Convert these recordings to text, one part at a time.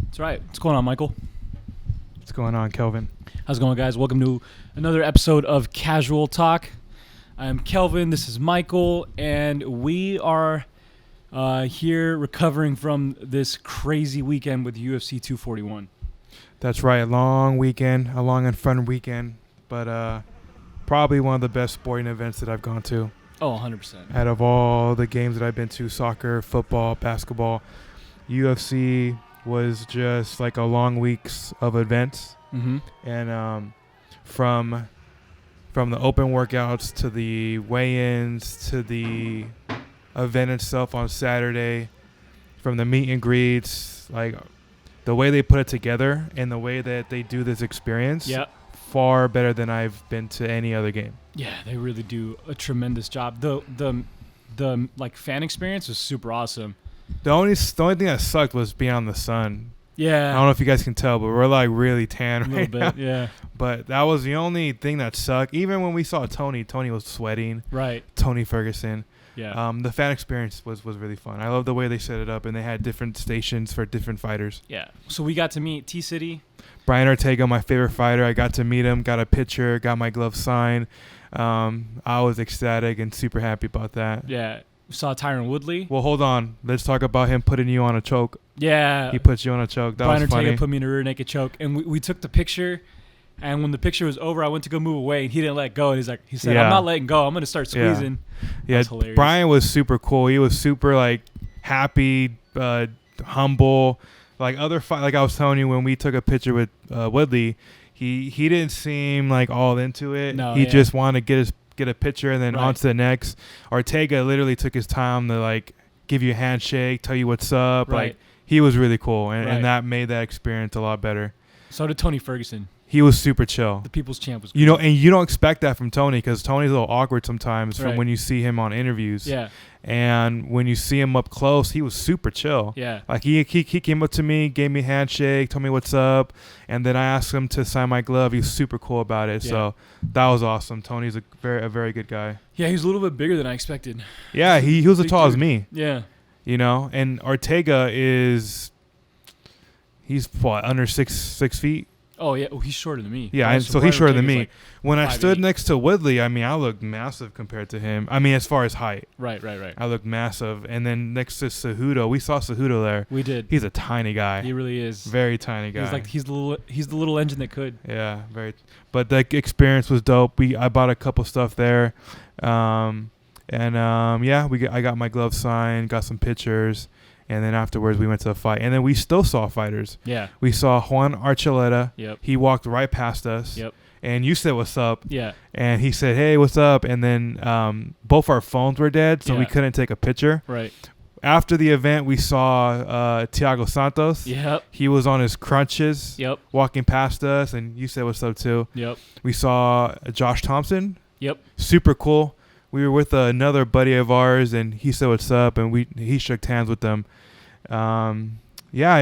That's right. What's going on, Michael? What's going on, Kelvin? How's it going, guys? Welcome to another episode of Casual Talk. I'm Kelvin. This is Michael, and we are here recovering from this crazy weekend with UFC 241. That's right. A long weekend, a long and fun weekend, but probably one of the best sporting events that I've gone to. Oh, 100%. Out of all the games that I've been to, soccer, football, basketball, UFC was just like a long weeks of events. Mm-hmm. And from the open workouts to the weigh-ins to the event itself on Saturday, from the meet and greets, like the way they put it together and the way that they do this experience, far better than I've been to any other game. Yeah, they really do a tremendous job. The like fan experience was super awesome. The only thing that sucked was being on the sun. Yeah. I don't know if you guys can tell, but we're like really tan right now. A little bit, yeah. But that was the only thing that sucked. Even when we saw Tony was sweating. Right. Tony Ferguson. Yeah. The fan experience was really fun. I love the way they set it up, and they had different stations for different fighters. Yeah. So we got to meet T-City. Brian Ortega, my favorite fighter. I got to meet him, got a picture, got my glove signed. I was ecstatic and super happy about that. Yeah. We saw Tyron Woodley. Well, hold on. Let's talk about him putting you on a choke. Yeah. He put you on a choke. That Brian was funny. Ortega put me in a rear naked choke, and we took the picture. And when the picture was over, I went to go move away, and he didn't let go. And he said, "I'm not letting go. I'm going to start squeezing." Yeah, hilarious. Brian was super cool. He was super like happy, humble. Like like I was telling you when we took a picture with Woodley, he didn't seem like all into it. No, he just wanted to get a picture and then on to the next. Ortega literally took his time to like give you a handshake, tell you what's up. Right. Like he was really cool, and that made that experience a lot better. So did Tony Ferguson. He was super chill. The people's champ was great. And you don't expect that from Tony because Tony's a little awkward sometimes from when you see him on interviews. Yeah. And when you see him up close, he was super chill. Yeah. Like he came up to me, gave me a handshake, told me what's up, and then I asked him to sign my glove. He was super cool about it. Yeah. So that was awesome. Tony's a very good guy. Yeah, he's a little bit bigger than I expected. Yeah, he was as tall as me. Yeah. And Ortega he's what, under six feet? Oh, yeah. Oh, he's shorter than me. Yeah, so he's shorter than me. Like when I stood next to Woodley, I mean, I looked massive compared to him. I mean, as far as height. Right. I looked massive. And then next to Cejudo, we saw Cejudo there. We did. He's a tiny guy. He really is. Very tiny guy. He's the little engine that could. Yeah, very. But the experience was dope. I bought a couple stuff there. I got my glove signed, got some pictures. And then afterwards, we went to a fight. And then we still saw fighters. Yeah. We saw Juan Archuleta. Yep. He walked right past us. Yep. And you said, "What's up?" Yeah. And he said, "Hey, what's up?" And then both our phones were dead, so we couldn't take a picture. Right. After the event, we saw Thiago Santos. Yep. He was on his crunches. Yep. Walking past us, and you said, "What's up?" too. Yep. We saw Josh Thompson. Yep. Super cool. We were with another buddy of ours, and he said, "What's up?" And he shook hands with them. I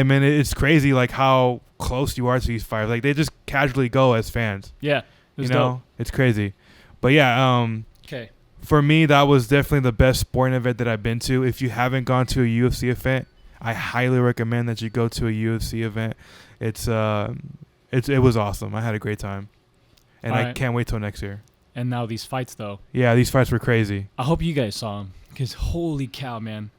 mean, it's crazy like how close you are to these fighters. Like they just casually go as fans. Yeah, dope. It's crazy. But yeah, okay. For me, that was definitely the best sporting event that I've been to. If you haven't gone to a UFC event, I highly recommend that you go to a UFC event. It was awesome. I had a great time, and I can't wait till next year. And now these fights, though. Yeah, these fights were crazy. I hope you guys saw them because holy cow, man.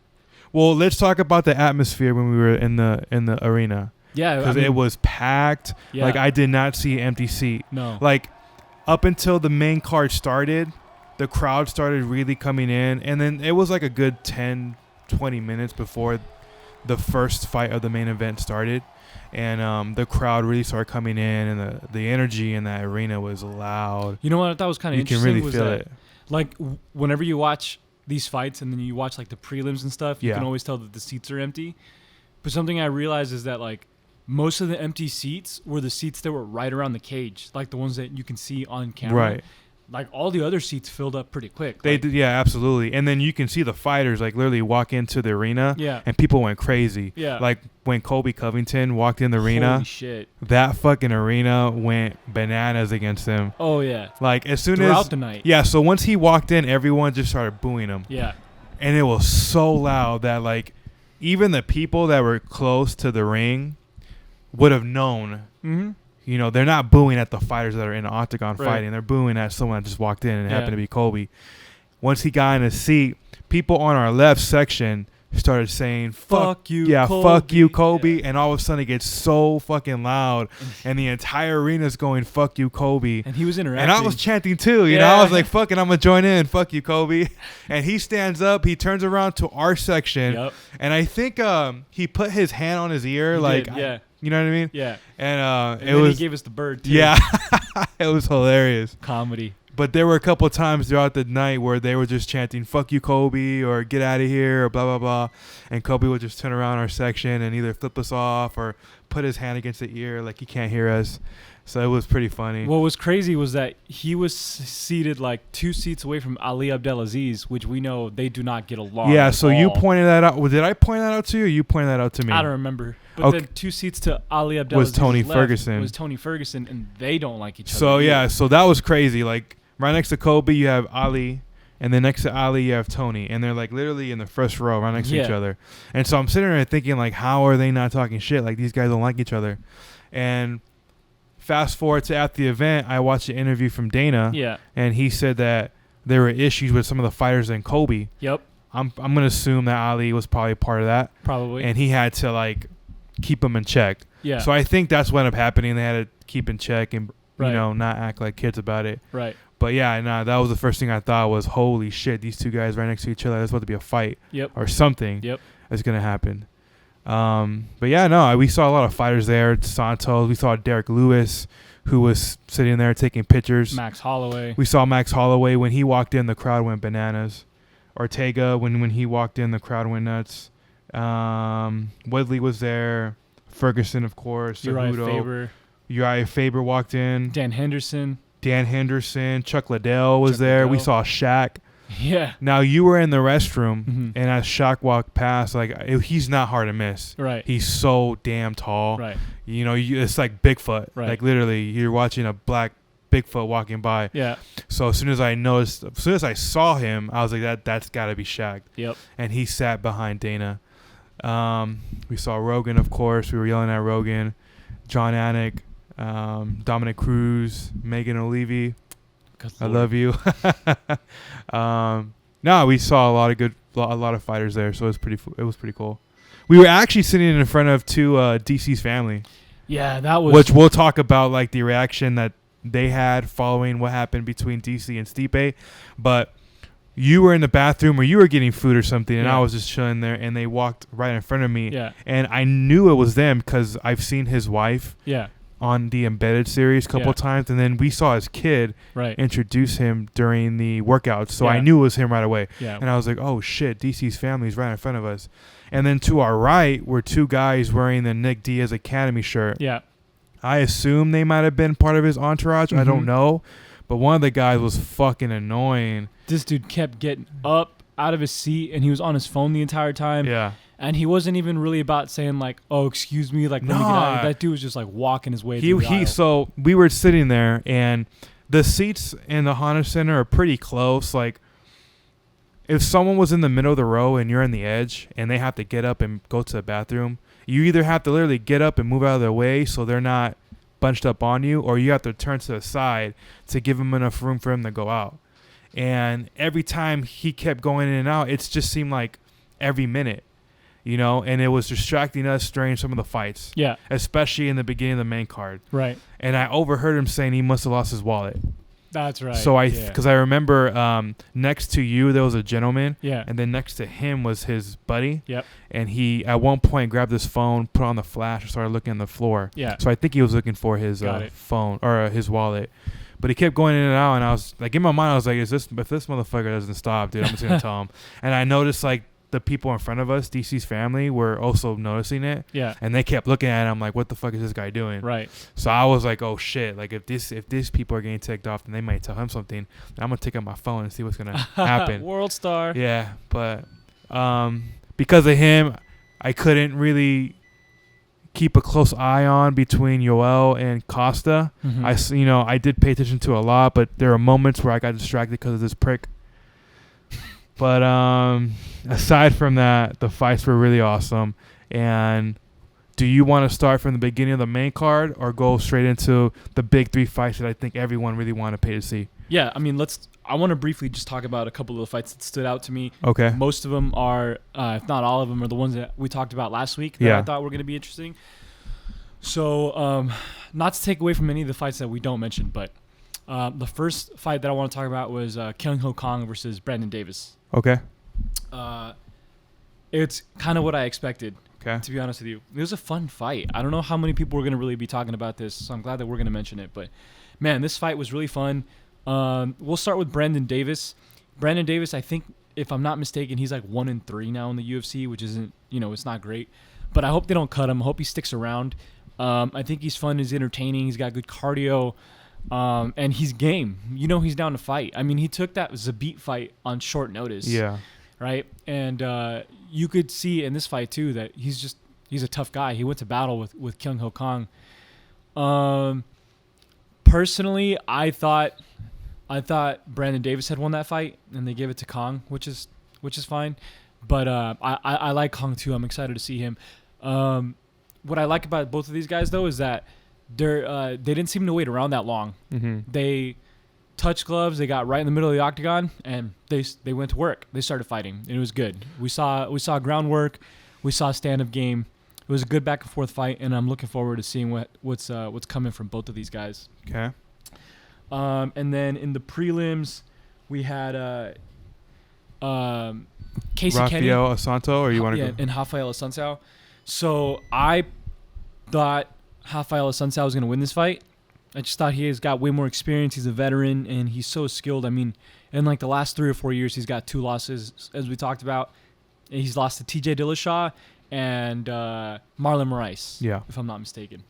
Well, let's talk about the atmosphere when we were in the arena. Yeah, because it was packed. Yeah. Like I did not see an empty seat. No. Like up until the main card started, the crowd started really coming in, and then it was like a good 10, 20 minutes before the first fight of the main event started, and the crowd really started coming in, and the energy in that arena was loud. You know what I thought was kind of interesting? You can really feel it. Like whenever you watch these fights and then you watch like the prelims and stuff, you can always tell that the seats are empty. But something I realized is that like most of the empty seats were the seats that were right around the cage, like the ones that you can see on camera. Right. Like all the other seats filled up pretty quick. They did, yeah, absolutely. And then you can see the fighters like literally walk into the arena, and people went crazy. Yeah. Like when Colby Covington walked in the arena, holy shit, that fucking arena went bananas against him. Oh yeah. Like as soon throughout the night. Yeah. So once he walked in, everyone just started booing him. Yeah. And it was so loud that like even the people that were close to the ring would have known. Mm-hmm. You know, they're not booing at the fighters that are in the octagon fighting. They're booing at someone that just walked in and it happened to be Colby. Once he got in his seat, people on our left section started saying, fuck you, Colby. Fuck you, Colby. Yeah. And all of a sudden it gets so fucking loud. And the entire arena's going, fuck you, Colby. And he was interacting. And I was chanting too. You know, I was like, fuck it, I'm going to join in. Fuck you, Colby. And he stands up. He turns around to our section. Yep. And I think he put his hand on his ear. He like, did, you know what I mean? Yeah. And it was, he gave us the bird too. Yeah. It was hilarious. Comedy. But there were a couple of times throughout the night where they were just chanting, fuck you, Colby, or get out of here, or blah, blah, blah. And Colby would just turn around our section and either flip us off or put his hand against the ear like he can't hear us. So it was pretty funny. What was crazy was that he was seated like 2 seats away from Ali Abdelaziz, which we know they do not get along. Yeah, so you pointed that out. Did I point that out to you, or you pointed that out to me? I don't remember. But then 2 seats to Ali Abdelaziz was Tony Ferguson, and they don't like each other. So, yeah, so that was crazy. Like, right next to Colby, you have Ali, and then next to Ali, you have Tony. And they're, like, literally in the first row right next to each other. And so I'm sitting there thinking, like, how are they not talking shit? Like, these guys don't like each other. And fast forward to after the event, I watched an interview from Dana. Yeah. And he said that there were issues with some of the fighters in Colby. Yep. I'm going to assume that Ali was probably part of that. Probably. And he had to, like, keep him in check. Yeah. So I think that's what ended up happening. They had to keep in check and, you know, not act like kids about it. Right. But yeah, that was the first thing I thought was, holy shit, these two guys right next to each other. There's about to be a fight. Yep. Or something. Yep. That's going to happen. But yeah, no, we saw a lot of fighters there. Santos. We saw Derek Lewis, who was sitting there taking pictures. Max Holloway. We saw Max Holloway. When he walked in, the crowd went bananas. Ortega, when he walked in, the crowd went nuts. Woodley was there. Ferguson, of course. Uriah Faber walked in. Dan Henderson. Chuck Liddell was there. We saw Shaq. Yeah. Now, you were in the restroom, and as Shaq walked past, like, he's not hard to miss. Right. He's so damn tall. Right. You know, it's like Bigfoot. Right. Like, literally, you're watching a black Bigfoot walking by. Yeah. So as soon as I saw him, I was like, that's got to be Shaq. Yep. And he sat behind Dana. We saw Rogan, of course. We were yelling at Rogan. John Anik, Dominic Cruz, Megan O'Leary. I love you. No, we saw a lot of fighters there, so it was pretty cool. We were actually sitting in front of DC's family. Yeah, that was. Which we'll talk about, like the reaction that they had following what happened between DC and Stipe, but you were in the bathroom or you were getting food or something, and I was just chilling there, and they walked right in front of me. Yeah. And I knew it was them because I've seen his wife. Yeah. On the Embedded series a couple times, and then we saw his kid introduce him during the workouts, so I knew it was him right away. Yeah. And I was like, oh shit, DC's family is right in front of us. And then to our right were 2 guys wearing the Nick Diaz Academy shirt. Yeah. I assume they might have been part of his entourage. I don't know. But one of the guys was fucking annoying. This dude kept getting up out of his seat, and he was on his phone the entire time. Yeah. And he wasn't even really about saying, like, oh, excuse me, like, let me get out. That dude was just, like, walking his way through the aisle. So we were sitting there, and the seats in the Honda Center are pretty close. Like, if someone was in the middle of the row and you're on the edge and they have to get up and go to the bathroom, you either have to literally get up and move out of their way so they're not bunched up on you, or you have to turn to the side to give them enough room for him to go out. And every time he kept going in and out, it just seemed like every minute. You know, and it was distracting us during some of the fights. Yeah. Especially in the beginning of the main card. Right. And I overheard him saying he must have lost his wallet. That's right. So because I remember next to you, there was a gentleman. Yeah. And then next to him was his buddy. Yep. And he, at one point, grabbed his phone, put on the flash, and started looking at the floor. Yeah. So I think he was looking for his phone or his wallet. But he kept going in and out, and I was like, in my mind, I was like, if this motherfucker doesn't stop, dude, I'm just going to tell him. And I noticed, like, the people in front of us, DC's family, were also noticing it. Yeah. And they kept looking at it. I'm like, what the fuck is this guy doing? Right. So I was like, oh shit. Like if these people are getting ticked off, then they might tell him something. And I'm gonna take out my phone and see what's gonna happen. World star. Yeah. But because of him, I couldn't really keep a close eye on between Yoel and Costa. Mm-hmm. I did pay attention to a lot, but there were moments where I got distracted because of this prick. But aside from that, the fights were really awesome. And do you want to start from the beginning of the main card or go straight into the big 3 fights that I think everyone really want to pay to see? Yeah, I mean, I want to briefly just talk about a couple of the fights that stood out to me. Okay. Most of them are, if not all of them, are the ones that we talked about last week that I thought were going to be interesting. So, not to take away from any of the fights that we don't mention, but the first fight that I want to talk about was Kyung Ho Kong versus Brandon Davis. Okay. It's kind of what I expected, to be honest with you. It was a fun fight. I don't know how many people are going to really be talking about this, so I'm glad that we're going to mention it. But, man, this fight was really fun. We'll start with Brandon Davis. Brandon Davis, I think, if I'm not mistaken, he's like 1-3 now in the UFC, which isn't, it's not great. But I hope they don't cut him. I hope he sticks around. I think he's fun. He's entertaining. He's got good cardio. And he's game. He's down to fight. I mean, he took that Zabit fight on short notice. Yeah. Right? And you could see in this fight, too, that he's a tough guy. He went to battle with Kyung Ho Kong. Personally, I thought Brandon Davis had won that fight, and they gave it to Kong, which is fine. But I like Kong, too. I'm excited to see him. What I like about both of these guys, though, is that they didn't seem to wait around that long. Mm-hmm. They touched gloves. They got right in the middle of the octagon, and they went to work. They started fighting, and it was good. We saw groundwork. We saw stand-up game. It was a good back and forth fight, and I'm looking forward to seeing what's coming from both of these guys. Okay. And then in the prelims, we had Casey Kenny. Rafael Assunção, or you want to go? And Rafael Assunção. So I thought Rafael Assunção was going to win this fight. I just thought he has got way more experience. He's a veteran, and he's so skilled. I mean, in like the last 3 or 4 years, he's got 2 losses, as we talked about. He's lost to TJ Dillashaw and Marlon Moraes, if I'm not mistaken.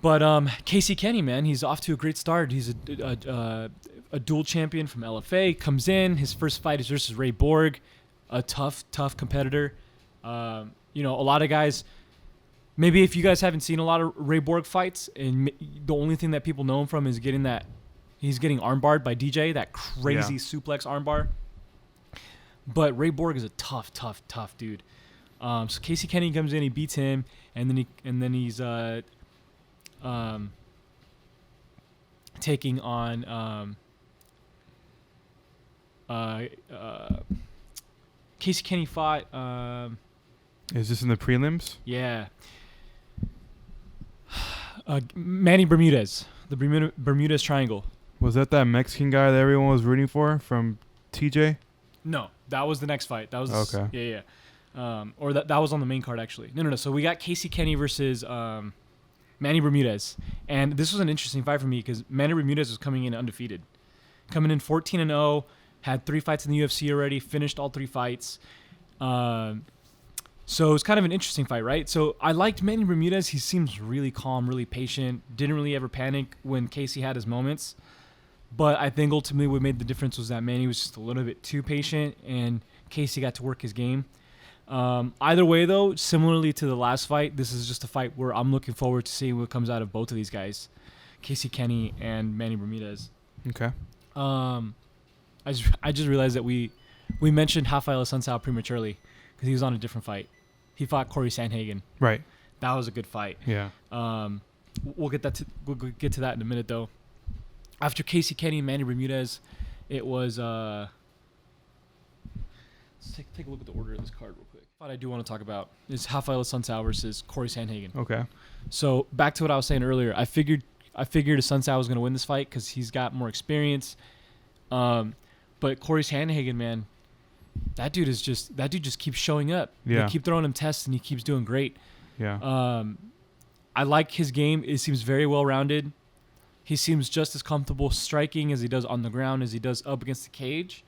But Casey Kenny, man, he's off to a great start. He's a dual champion from LFA. Comes in. His first fight is versus Ray Borg, a tough competitor. A lot of guys, maybe if you guys haven't seen a lot of Ray Borg fights, and the only thing that people know him from is he's getting armbarred by DJ, that crazy suplex armbar. But Ray Borg is a tough dude. So Casey Kenny comes in, he beats him, and then he's taking on Casey Kenny fought. Is this in the prelims? Yeah. Manny Bermudez, the Bermudez Triangle. Was that Mexican guy that everyone was rooting for from TJ? No, that was the next fight. That was okay. Yeah. Or that was on the main card actually. No. So we got Casey Kenny versus Manny Bermudez, and this was an interesting fight for me because Manny Bermudez was coming in undefeated, coming in 14-0, had 3 fights in the UFC already, finished all 3 fights. So it's kind of an interesting fight, right? So I liked Manny Bermudez. He seems really calm, really patient, didn't really ever panic when Casey had his moments. But I think ultimately what made the difference was that Manny was just a little bit too patient, and Casey got to work his game. Either way, though, similarly to the last fight, this is just a fight where I'm looking forward to seeing what comes out of both of these guys, Casey Kenny and Manny Bermudez. Okay. I just realized that we mentioned Rafael Assunção prematurely because he was on a different fight. He fought Corey Sandhagen. Right. That was a good fight. Yeah. We'll get to that in a minute, though. After Casey Kenny and Manny Bermudez, it was let's take a look at the order of this card real quick. What I do want to talk about is Rafael Assunção versus Corey Sandhagen. Okay. So back to what I was saying earlier, I figured Assunção was going to win this fight because he's got more experience. But Corey Sandhagen, man, that dude just keeps showing up. Yeah. They keep throwing him tests and he keeps doing great. Yeah. I like his game. It seems very well rounded. He seems just as comfortable striking as he does on the ground as he does up against the cage.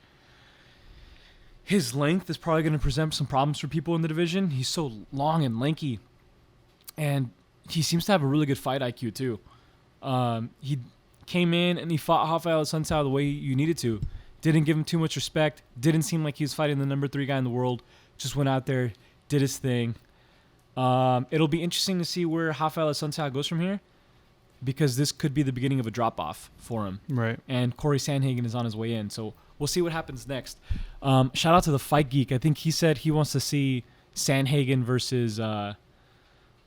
His length is probably going to present some problems for people in the division. He's so long and lanky. And he seems to have a really good fight IQ too. He came in and he fought Rafael Assunção the way you needed to. Didn't give him too much respect. Didn't seem like he was fighting the number 3 guy in the world. Just went out there, did his thing. It'll be interesting to see where Rafael Assunção goes from here, because this could be the beginning of a drop-off for him. Right. And Corey Sandhagen is on his way in, so we'll see what happens next. Shout out to the Fight Geek. I think he said he wants to see Sandhagen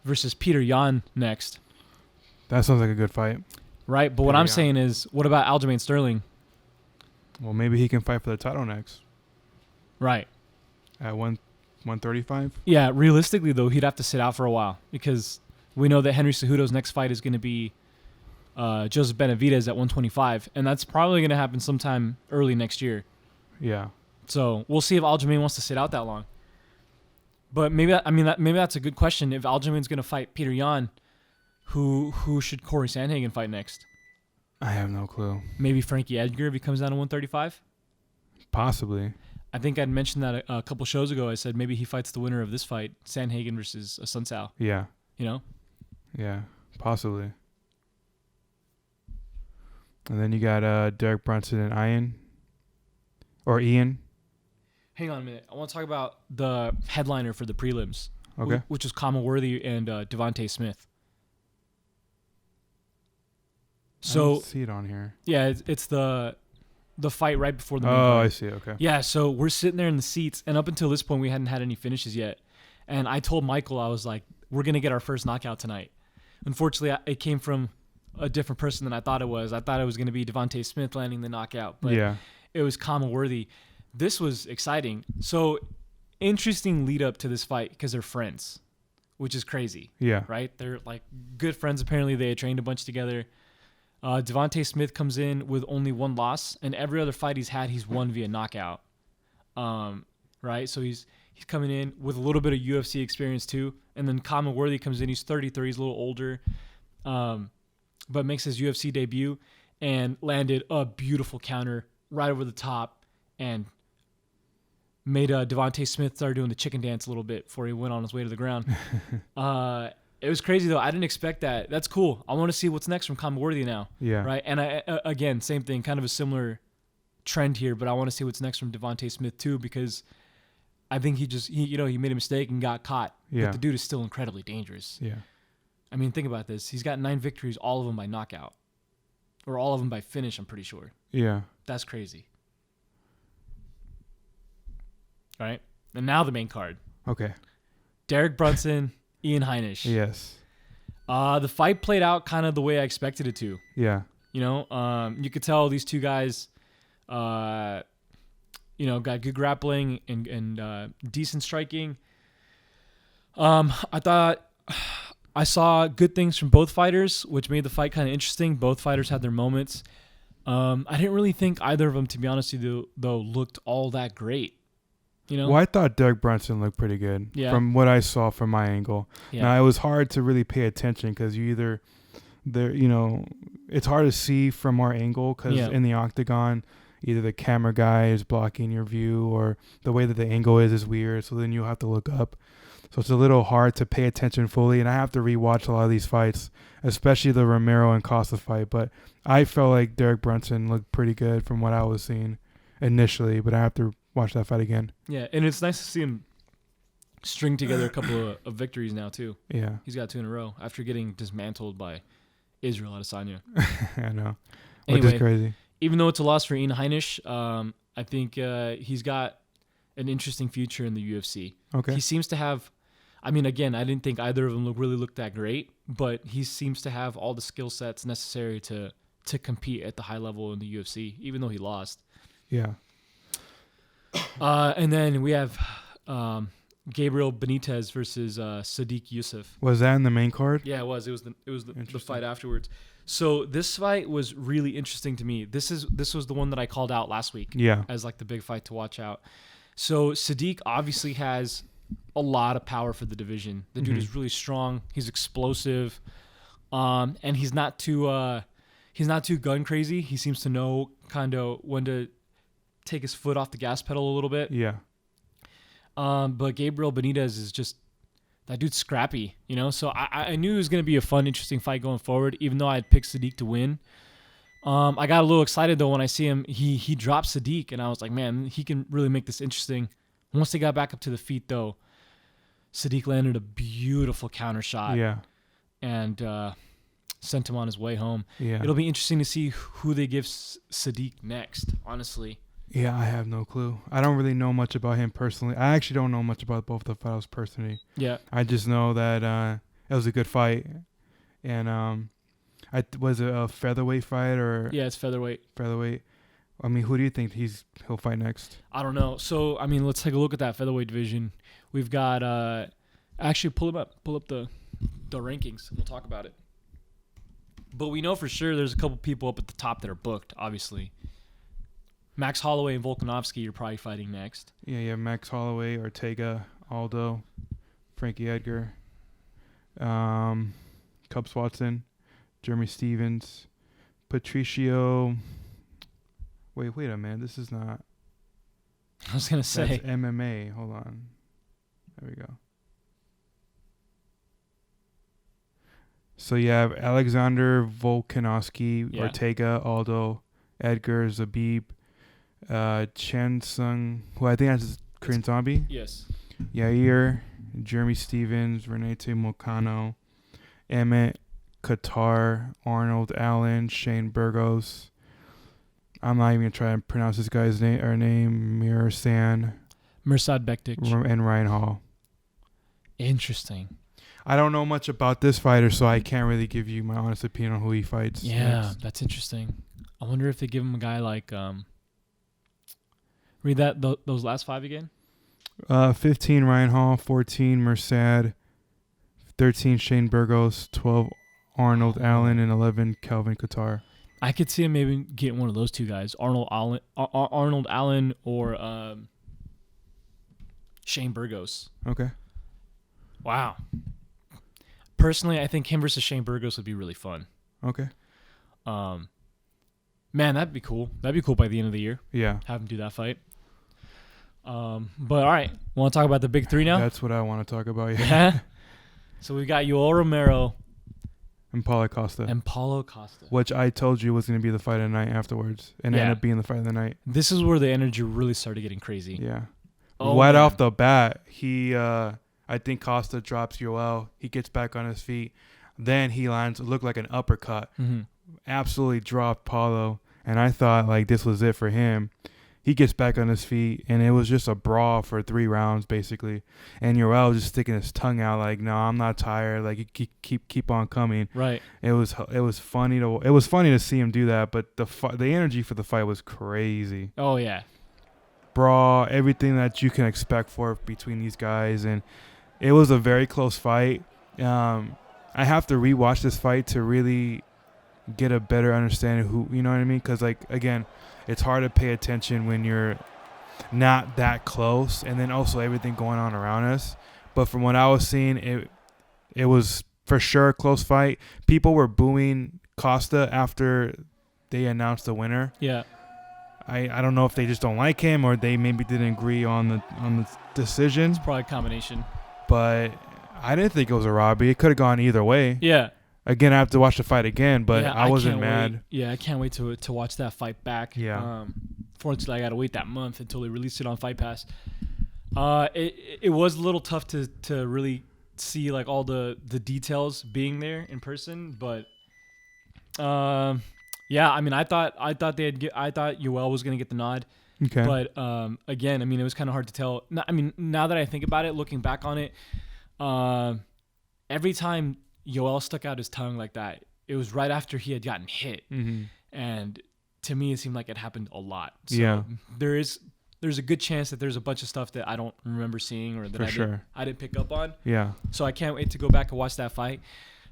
versus Peter Yan next. That sounds like a good fight. Right, but what I'm saying is, what about Aljamain Sterling? Well, maybe he can fight for the title next. Right. At 135? Yeah, realistically, though, he'd have to sit out for a while because we know that Henry Cejudo's next fight is going to be Joseph Benavidez at 125, and that's probably going to happen sometime early next year. Yeah. So we'll see if Aljamain wants to sit out that long. But maybe that's a good question. If Aljamain's going to fight Peter Yan, who should Corey Sandhagen fight next? I have no clue. Maybe Frankie Edgar if he comes down to 135? Possibly. I think I'd mentioned that a couple shows ago. I said maybe he fights the winner of this fight, Sandhagen versus Sun Tzu. Yeah. You know? Yeah, possibly. And then you got Derek Brunson and Ian. Hang on a minute. I want to talk about the headliner for the prelims. Okay. Which was Kama Worthy and Devontae Smith. So I don't see it on here. Yeah, it's the fight right before the main card. fight. I see. Okay. Yeah, so we're sitting there in the seats, and up until this point, we hadn't had any finishes yet. And I told Michael, I was like, we're going to get our first knockout tonight. Unfortunately, it came from a different person than I thought it was. I thought it was going to be Devontae Smith landing the knockout, but it was Kama Worthy. This was exciting. So interesting lead up to this fight because they're friends, which is crazy. Yeah. Right? They're like good friends. Apparently, they had trained a bunch together. Devontae Smith comes in with only one loss, and every other fight he's had, he's won via knockout. Right? So he's coming in with a little bit of UFC experience too. And then Kama Worthy comes in. He's 33. He's a little older, but makes his UFC debut and landed a beautiful counter right over the top and made Devontae Smith start doing the chicken dance a little bit before he went on his way to the ground. It was crazy, though. I didn't expect that. That's cool. I want to see what's next from Kama Worthy now. Yeah. Right? And again, same thing, kind of a similar trend here, but I want to see what's next from Devontae Smith, too, because I think he made a mistake and got caught. Yeah. But the dude is still incredibly dangerous. Yeah. I mean, think about this. He's got 9 victories, all of them by knockout. Or all of them by finish, I'm pretty sure. Yeah. That's crazy. All right? And now the main card. Okay. Derek Brunson, Ian Heinisch. Yes. The fight played out kind of the way I expected it to. Yeah. You know, you could tell these two guys, got good grappling and decent striking. I thought I saw good things from both fighters, which made the fight kind of interesting. Both fighters had their moments. I didn't really think either of them, to be honest with you, though, looked all that great. You know? Well, I thought Derek Brunson looked pretty good from what I saw from my angle. Yeah. Now, it was hard to really pay attention because it's hard to see from our angle because in the octagon, either the camera guy is blocking your view or the way that the angle is weird. So then you'll have to look up. So it's a little hard to pay attention fully. And I have to rewatch a lot of these fights, especially the Romero and Costa fight. But I felt like Derek Brunson looked pretty good from what I was seeing initially. But I have to watch that fight again. Yeah, and it's nice to see him string together a couple of victories now, too. Yeah. He's got 2 in a row after getting dismantled by Israel Adesanya. I know. Anyway, which is crazy. Even though it's a loss for Ian Heinisch, I think he's got an interesting future in the UFC. Okay. He seems to have, I mean, again, I didn't think either of them really looked that great, but he seems to have all the skill sets necessary to compete at the high level in the UFC, even though he lost. Yeah. And then we have Gabriel Benitez versus Sadiq Youssef. Was that in the main card? Yeah, it was. It was the fight afterwards. So this fight was really interesting to me. This was the one that I called out last week. Yeah. As like the big fight to watch out. So Sadiq obviously has a lot of power for the division. The dude is really strong. He's explosive, and he's not too gun crazy. He seems to know kind of when to take his foot off the gas pedal a little bit. Yeah. But Gabriel Benitez is just, that dude's scrappy, you know? So I knew it was going to be a fun, interesting fight going forward, even though I had picked Sadiq to win. I got a little excited, though, when I see him. He dropped Sadiq, and I was like, man, he can really make this interesting. Once they got back up to the feet, though, Sadiq landed a beautiful counter shot. Yeah. And sent him on his way home. Yeah. It'll be interesting to see who they give Sadiq next, honestly. Yeah, I have no clue. I don't really know much about him personally. I actually don't know much about both the fighters personally. Yeah. I just know that it was a good fight. And was it a featherweight fight or? Yeah, it's featherweight. Featherweight. I mean, who do you think he'll fight next? I don't know. So, I mean, let's take a look at that featherweight division. We've got actually pull up the rankings. We'll talk about it. But we know for sure there's a couple people up at the top that are booked, obviously. Max Holloway and Volkanovski are probably fighting next. Yeah, Max Holloway, Ortega, Aldo, Frankie Edgar, Cubs Watson, Jeremy Stevens, Patricio. Wait a minute. This is not. I was going to say. That's MMA. Hold on. There we go. So you have Alexander Volkanovski, Ortega, Aldo, Edgar, Zabib, Chen Sung, who I think that's Korean Zombie. Yes. Yair, Jeremy Stevens, Renate Moicano, Emmett, Qatar, Arnold Allen, Shane Burgos. I'm not even going to try and pronounce this guy's name. Mirsad Bektic. And Ryan Hall. Interesting. I don't know much about this fighter, so I can't really give you my honest opinion on who he fights. Yeah, next. That's interesting. I wonder if they give him a guy like read those last 5 again. 15 Ryan Hall, 14 Mirsad, 13 Shane Burgos, 12 Arnold Allen, and 11 Calvin Qatar. I could see him maybe getting one of those two guys, Arnold Allen or Shane Burgos. Okay. Wow. Personally, I think him versus Shane Burgos would be really fun. Okay. Man, that'd be cool. That'd be cool by the end of the year. Yeah. Have him do that fight. But all right, want to talk about the big three now? That's what I want to talk about. Yeah. So we got Yoel Romero and Paulo Costa. Which I told you was going to be the fight of the night afterwards, and it ended up being the fight of the night. This is where the energy really started getting crazy. Yeah. Right off the bat, I think Costa drops Yoel. He gets back on his feet. Then he lands, looked like an uppercut. Mm-hmm. Absolutely dropped Paulo. And I thought, like, this was it for him. He gets back on his feet, and it was just a brawl for 3 rounds, basically. And Yoel just sticking his tongue out, like, "No, I'm not tired. Like, keep on coming." Right. It was funny to see him do that, but the energy for the fight was crazy. Oh yeah. Brawl, everything that you can expect between these guys, and it was a very close fight. I have to rewatch this fight to really get a better understanding who, you know what I mean? Because, like, again, it's hard to pay attention when you're not that close, and then also everything going on around us. But from what I was seeing, it was for sure a close fight. People were booing Costa after they announced the winner. Yeah. I don't know if they just don't like him or they maybe didn't agree on the decision. It's probably a combination. But I didn't think it was a robbery. It could have gone either way. Yeah. Again, I have to watch the fight again, but yeah, I wasn't mad. Wait. Yeah, I can't wait to watch that fight back. Yeah. Fortunately, I got to wait that month until they released it on Fight Pass. It was a little tough to really see like all the details being there in person, but yeah, I mean, I thought Yoel was gonna get the nod. Okay. But again, I mean, it was kind of hard to tell. I mean, now that I think about it, looking back on it, every time Yoel stuck out his tongue like that, it was right after he had gotten hit. Mm-hmm. And to me, it seemed like it happened a lot. So yeah. There's a good chance that there's a bunch of stuff that I don't remember seeing or that I didn't pick up on. Yeah. So I can't wait to go back and watch that fight.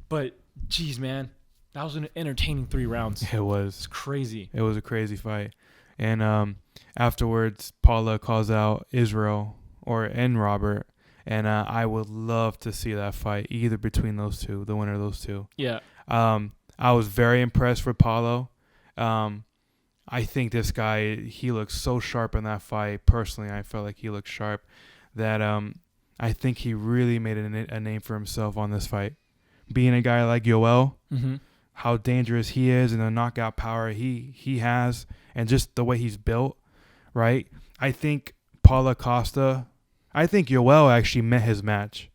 But geez, man, that was an entertaining 3 rounds. It was. It's crazy. It was a crazy fight. And afterwards, Paula calls out Israel and Robert. And I would love to see that fight, either between those two, the winner of those two. Yeah. I was very impressed with Paulo. I think this guy, he looks so sharp in that fight. Personally, I felt like he looked sharp. That I think he really made a name for himself on this fight. Being a guy like Yoel, mm-hmm. how dangerous he is and the knockout power he has, and just the way he's built, right? I think Paulo Costa... I think Yoel actually met his match.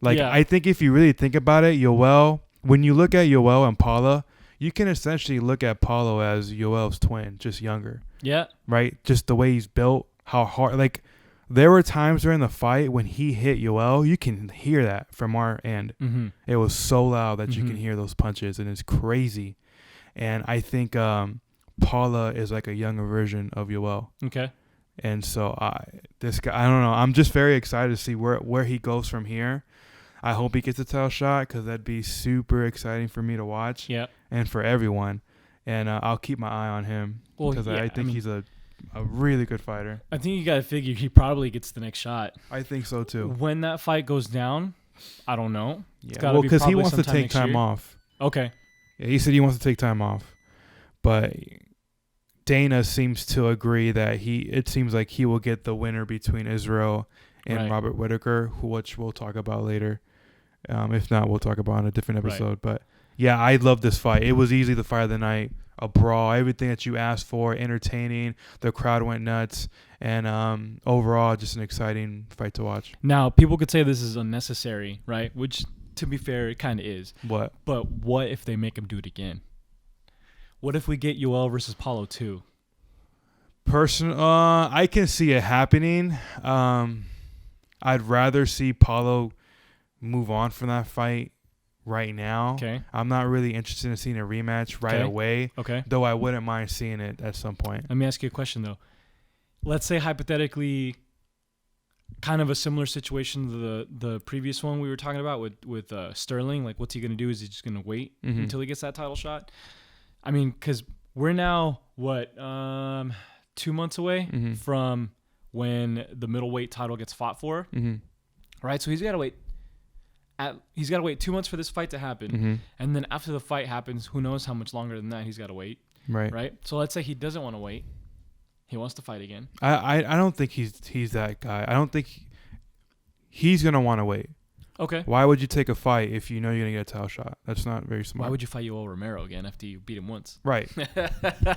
Like, yeah. I think if you really think about it, Yoel, when you look at Yoel and Paula, you can essentially look at Paulo as Yoel's twin, just younger. Yeah. Right? Just the way he's built, how hard. Like, there were times during the fight when he hit Yoel, you can hear that from our end. Mm-hmm. It was so loud that you Mm-hmm. can hear those punches, and it's crazy. And I think Paula is like a younger version of Yoel. Okay. And so this guy, I don't know. I'm just very excited to see where he goes from here. I hope he gets a title shot because that'd be super exciting for me to watch. Yeah. And for everyone. And I'll keep my eye on him because I think he's a really good fighter. I think you got to figure he probably gets the next shot. I think so too. When that fight goes down, I don't know. Yeah. Well, because he wants to take time off. Okay. Yeah, he said he wants to take time off. But Dana seems to agree that it seems like he will get the winner between Israel and Robert Whittaker, which we'll talk about later. If not, we'll talk about in a different episode. Right. But yeah, I love this fight. It was easily the fight of the night. A brawl, everything that you asked for, entertaining. The crowd went nuts, and overall, just an exciting fight to watch. Now, people could say this is unnecessary, right? Which, to be fair, it kind of is. What? But what if they make him do it again? What if we get Yoel versus Paulo 2? I can see it happening. I'd rather see Paulo move on from that fight right now. Okay. I'm not really interested in seeing a rematch right away. Okay. Though I wouldn't mind seeing it at some point. Let me ask you a question though. Let's say hypothetically, kind of a similar situation to the previous one we were talking about with Sterling. Like, what's he gonna do? Is he just gonna wait until he gets that title shot? I mean, because we're now 2 months away from when the middleweight title gets fought for, right? So he's got to wait. He's got to wait 2 months for this fight to happen, and then after the fight happens, who knows how much longer than that he's got to wait. Right. So let's say he doesn't want to wait. He wants to fight again. I don't think he's that guy. I don't think he's gonna want to wait. Okay. Why would you take a fight if you know you're gonna get a title shot? That's not very smart. Why would you fight Yoel Romero again after you beat him once? Right.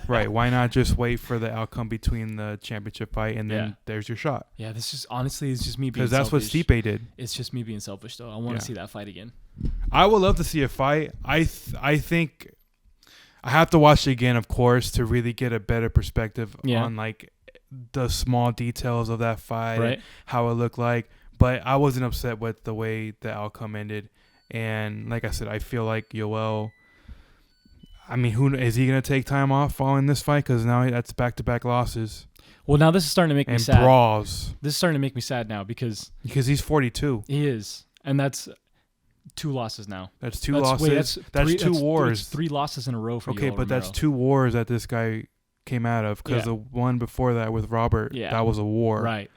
Right. Why not just wait for the outcome between the championship fight and then there's your shot? Yeah. This is honestly, it's just me being. Because that's what Stipe did. It's just me being selfish though. I want to see that fight again. I would love to see a fight. I think I have to watch it again, of course, to really get a better perspective on like the small details of that fight, and how it looked like. But I wasn't upset with the way the outcome ended. And like I said, I feel like Yoel, I mean, who is he going to take time off following this fight? Because now that's back-to-back losses. Well, now this is starting to make me sad. And brawls. This is starting to make me sad now because he's 42. He is. And that's 2 losses now. That's 2 losses. That's 2 wars. That's 3 losses in a row for Okay, Yoel but Romero. that's 2 wars that this guy came out of. Because the one before that with Robert, that was a war. Right.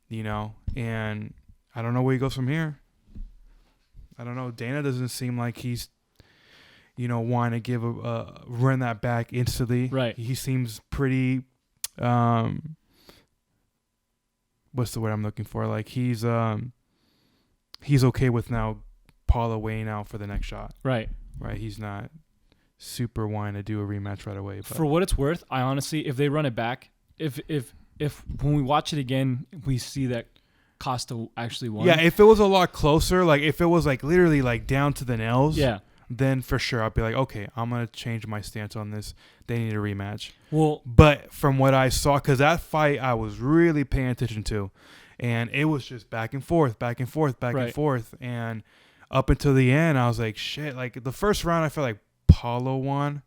You know, and I don't know where he goes from here. I don't know. Dana doesn't seem like he's, wanting to give run that back instantly. Right. He seems pretty. What's the word I'm looking for? Like he's okay with now Paulo weighing out for the next shot. Right. Right. He's not super wanting to do a rematch right away. But. For what it's worth, I honestly, if they run it back, if when we watch it again, we see that Costa actually won. Yeah, if it was a lot closer, like if it was like literally like down to the nails, then for sure I'd be like, okay, I'm gonna change my stance on this. They need a rematch. Well, but from what I saw, because that fight I was really paying attention to, and it was just back and forth, and forth, and up until the end, I was like, shit. Like the first round, I felt like Paulo won,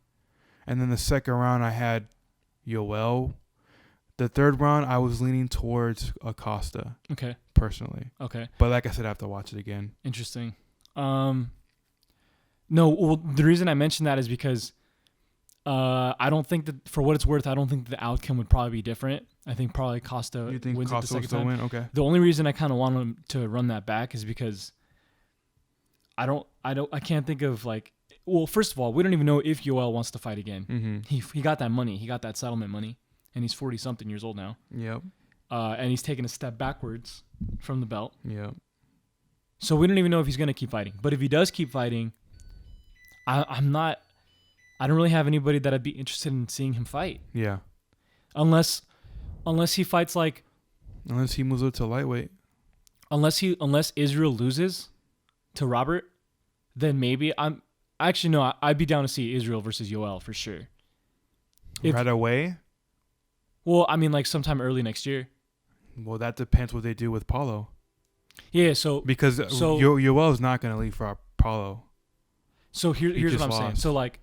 and then the second round, I had Yoel. The third round, I was leaning towards Costa. Okay. Personally. Okay. But like I said, I have to watch it again. Interesting. No, well, the reason I mentioned that is because I don't think that, for what it's worth, I don't think the outcome would probably be different. I think probably Costa wins it the second time. Win? Okay. The only reason I kind of want him to run that back is because I can't think of like, well, first of all, we don't even know if Yoel wants to fight again. Mm-hmm. He got that money. He got that settlement money. And he's 40-something years old now. Yep. And he's taken a step backwards from the belt. Yep. So we don't even know if he's going to keep fighting. But if he does keep fighting, I don't really have anybody that I'd be interested in seeing him fight. Yeah. Unless he fights like... Unless he moves up to lightweight. Unless Israel loses to Robert, then maybe Actually, no. I'd be down to see Israel versus Yoel for sure. Right away? Well, I mean, like sometime early next year. Well, that depends what they do with Paulo. Yeah, so... Because Yoel is not going to leave for Paulo. So here's what I'm saying. So, like,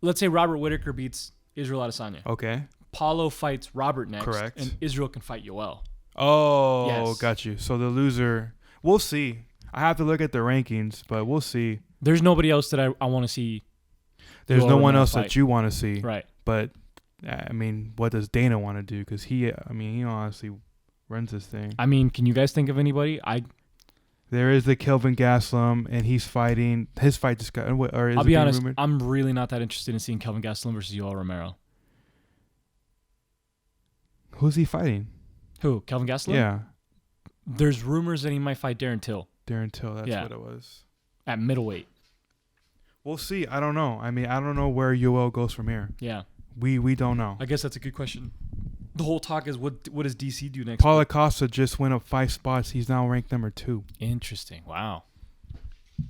let's say Robert Whittaker beats Israel Adesanya. Okay. Paulo fights Robert next. Correct. And Israel can fight Yoel. Oh, yes. Got you. So the loser... We'll see. I have to look at the rankings, but we'll see. There's nobody else that I want to see. There's no one else that you want to see. Right. But, I mean, what does Dana want to do? Because he honestly runs this thing. I mean, can you guys think of anybody? There is the Kelvin Gastelum, and he's fighting. His fight just got... I'll be honest, I'm really not that interested in seeing Kelvin Gastelum versus Yoel Romero. Who's he fighting? Who? Kelvin Gastelum? Yeah. There's rumors that he might fight Darren Till. Darren Till, that's what it was. At middleweight. We'll see. I don't know. I mean, I don't know where Yoel goes from here. Yeah. We don't know. I guess that's a good question. The whole talk is what does DC do next? Paulo Costa just went up 5 spots. He's now ranked number 2. Interesting. Wow.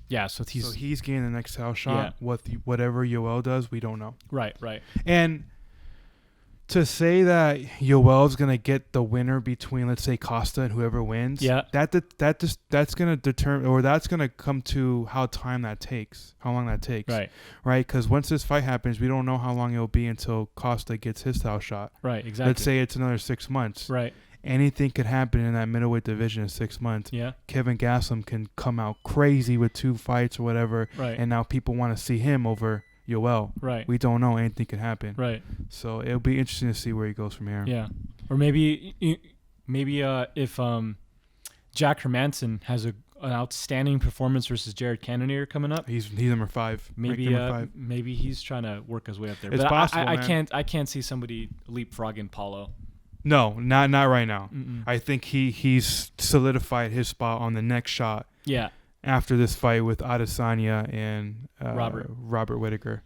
Yeah, so he's getting the next title shot. Yeah. Whatever Yoel does, we don't know. Right. And to say that Yoel's gonna get the winner between, let's say, Costa and whoever wins, that's gonna determine, or that's gonna come to how long that takes, right? Because once this fight happens, we don't know how long it'll be until Costa gets his title shot. Right, exactly. Let's say it's another 6 months. Right. Anything could happen in that middleweight division in 6 months. Yeah. Kevin Gastelum can come out crazy with 2 fights or whatever, right? And now people want to see him over Yoel. Right. We don't know. Anything can happen. Right. So it'll be interesting to see where he goes from here. Yeah. Or maybe if Jack Hermanson has an outstanding performance versus Jared Cannonier coming up. He's number 5. Maybe he's trying to work his way up there. It's but possible, I can't see somebody leapfrogging Paulo. No, not right now. Mm-mm. I think he's solidified his spot on the next shot. Yeah. After this fight with Adesanya and Robert Whittaker.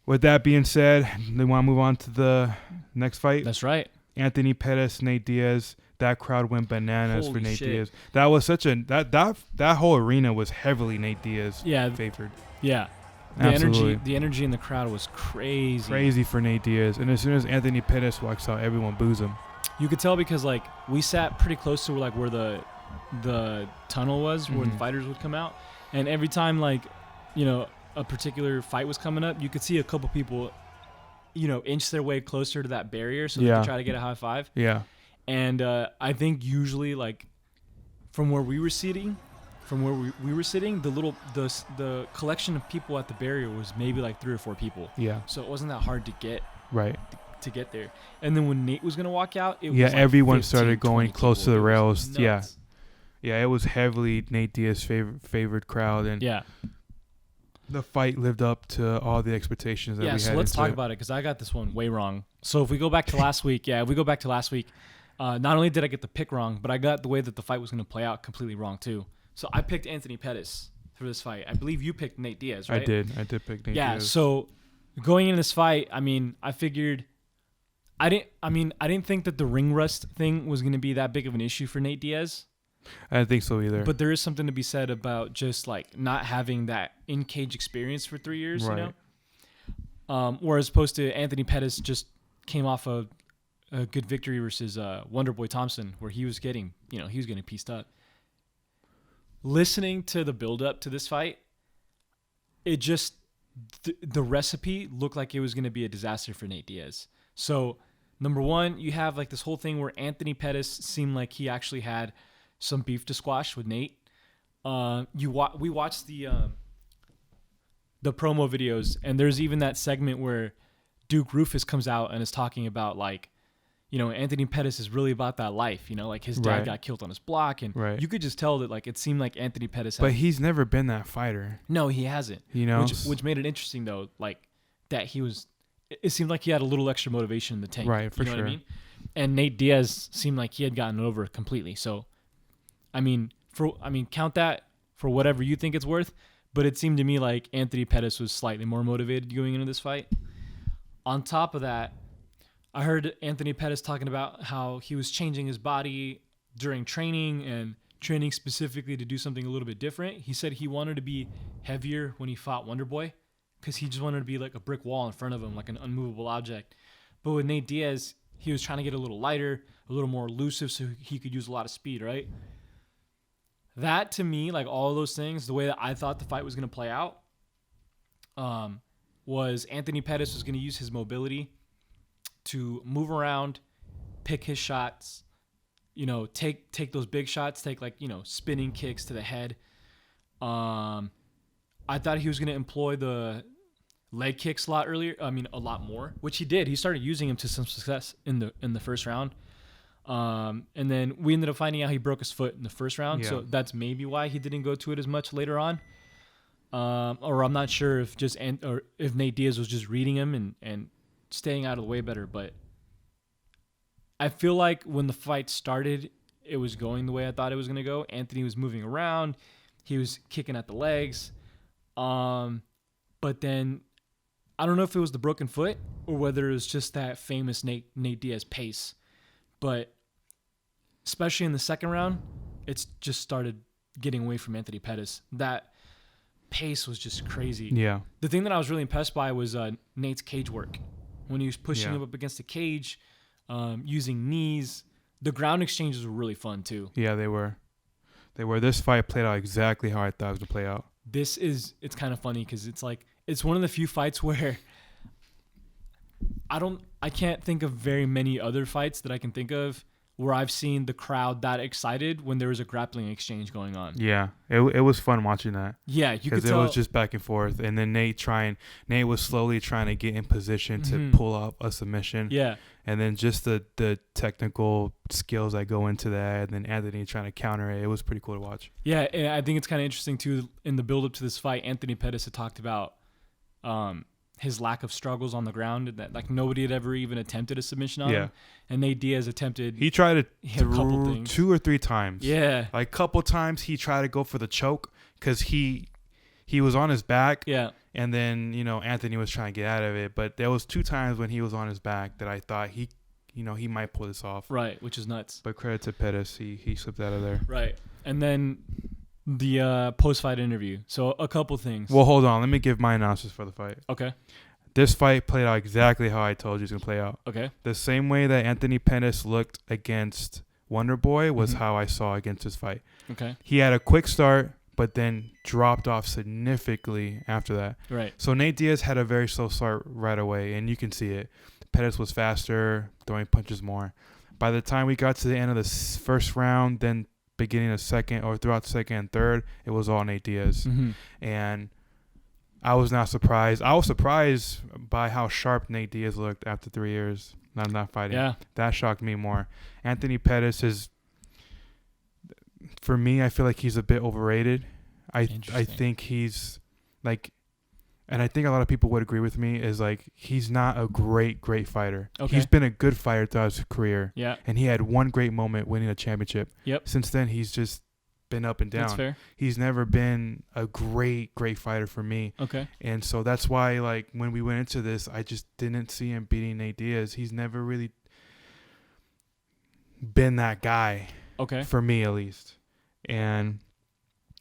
With that being said, they want to move on to the next fight. That's right. Anthony Pettis, Nate Diaz. That crowd went bananas for Nate shit. Diaz. That was such a that whole arena was heavily Nate Diaz favored. Yeah. The energy in the crowd was crazy. Crazy for Nate Diaz. And as soon as Anthony Pettis walks out, everyone boos him. You could tell because like we sat pretty close to where the tunnel was where the fighters would come out, and every time a particular fight was coming up, you could see a couple people inch their way closer to that barrier so they could try to get a high five. Yeah. And I think usually from where we were sitting, the collection of people at the barrier was maybe 3 or 4 people. Yeah. So it wasn't that hard to get to get there. And then when Nate was gonna walk out, it was everyone 15, started going close to the rails. Yeah, it was heavily Nate Diaz's favored crowd, and the fight lived up to all the expectations that we had. So let's talk about it because I got this one way wrong. So if we go back to last week, not only did I get the pick wrong, but I got the way that the fight was going to play out completely wrong too. So I picked Anthony Pettis for this fight. I believe you picked Nate Diaz, right? I did pick Nate Diaz. Yeah, so going into this fight, I mean, I figured I didn't think that the ring rust thing was going to be that big of an issue for Nate Diaz. I didn't think so either. But there is something to be said about just not having that in-cage experience for 3 years, right. Whereas opposed to Anthony Pettis just came off a good victory versus Wonderboy Thompson, where he was getting pieced up. Listening to the build-up to this fight, it just the recipe looked like it was going to be a disaster for Nate Diaz. So, number one, you have this whole thing where Anthony Pettis seemed like he actually had some beef to squash with Nate. We watched the promo videos, and there's even that segment where Duke Rufus comes out and is talking about Anthony Pettis is really about that life. His dad got killed on his block, and you could just tell that it seemed like Anthony Pettis. But he's never been that fighter. No, he hasn't. Which made it interesting though, that he was. It seemed like he had a little extra motivation in the tank. Right, for sure. What I mean? And Nate Diaz seemed like he had gotten over completely. So, count that for whatever you think it's worth. But it seemed to me like Anthony Pettis was slightly more motivated going into this fight. On top of that, I heard Anthony Pettis talking about how he was changing his body during training and training specifically to do something a little bit different. He said he wanted to be heavier when he fought Wonderboy because he just wanted to be like a brick wall in front of him, like an unmovable object. But with Nate Diaz, he was trying to get a little lighter, a little more elusive so he could use a lot of speed, right? That, to me, like all of those things, the way that I thought the fight was going to play out was Anthony Pettis was going to use his mobility to move around, pick his shots, you know, take those big shots, take like, you know, spinning kicks to the head. I thought he was going to employ the leg kicks a lot more, which he did. He started using them to some success in the first round. And then we ended up finding out he broke his foot in the first round. Yeah. So that's maybe why he didn't go to it as much later on. Or I'm not sure if if Nate Diaz was just reading him and staying out of the way better. But I feel like when the fight started, it was going the way I thought it was going to go. Anthony was moving around. He was kicking at the legs. But then I don't know if it was the broken foot or whether it was just that famous Nate Diaz pace. But especially in the second round, it's just started getting away from Anthony Pettis. That pace was just crazy. Yeah. The thing that I was really impressed by was Nate's cage work. When he was pushing him up against the cage, using knees. The ground exchanges were really fun too. Yeah, they were. This fight played out exactly how I thought it was going to play out. It's kind of funny because it's one of the few fights where I can't think of very many other fights that I can think of where I've seen the crowd that excited when there was a grappling exchange going on. Yeah, it was fun watching that. Yeah, you could tell. Because it was just back and forth. And then Nate was slowly trying to get in position to pull up a submission. Yeah. And then just the technical skills that go into that, and then Anthony trying to counter it. It was pretty cool to watch. Yeah, and I think it's kind of interesting, too, in the build-up to this fight, Anthony Pettis had talked about his lack of struggles on the ground, and that like nobody had ever even attempted a submission on him. And Nate Diaz attempted. He tried it a couple things. 2 or 3 times. Yeah, like a couple times he tried to go for the choke because he was on his back. Yeah, and then Anthony was trying to get out of it, but there was 2 times when he was on his back that I thought he might pull this off. Right, which is nuts. But credit to Pettis, he slipped out of there. Right, and then the post-fight interview. So a couple things. Well, hold on. Let me give my analysis for the fight. Okay. This fight played out exactly how I told you it was going to play out. Okay. The same way that Anthony Pettis looked against Wonderboy was how I saw against this fight. Okay. He had a quick start, but then dropped off significantly after that. Right. So Nate Diaz had a very slow start right away, and you can see it. Pettis was faster, throwing punches more. By the time we got to the end of the first round, then beginning of second or throughout the second and third, it was all Nate Diaz. And I was not surprised. I was surprised by how sharp Nate Diaz looked after 3 years not fighting. Yeah. That shocked me more. Anthony Pettis is, for me, I feel like he's a bit overrated. I think he's like, and I think a lot of people would agree with me, is like he's not a great fighter. Okay. He's been a good fighter throughout his career. Yeah. And he had one great moment winning a championship. Yep. Since then, he's just been up and down. That's fair. He's never been a great fighter for me. Okay. And so that's why, like, when we went into this, I just didn't see him beating Nate Diaz. He's never really been that guy. Okay. For me, at least. And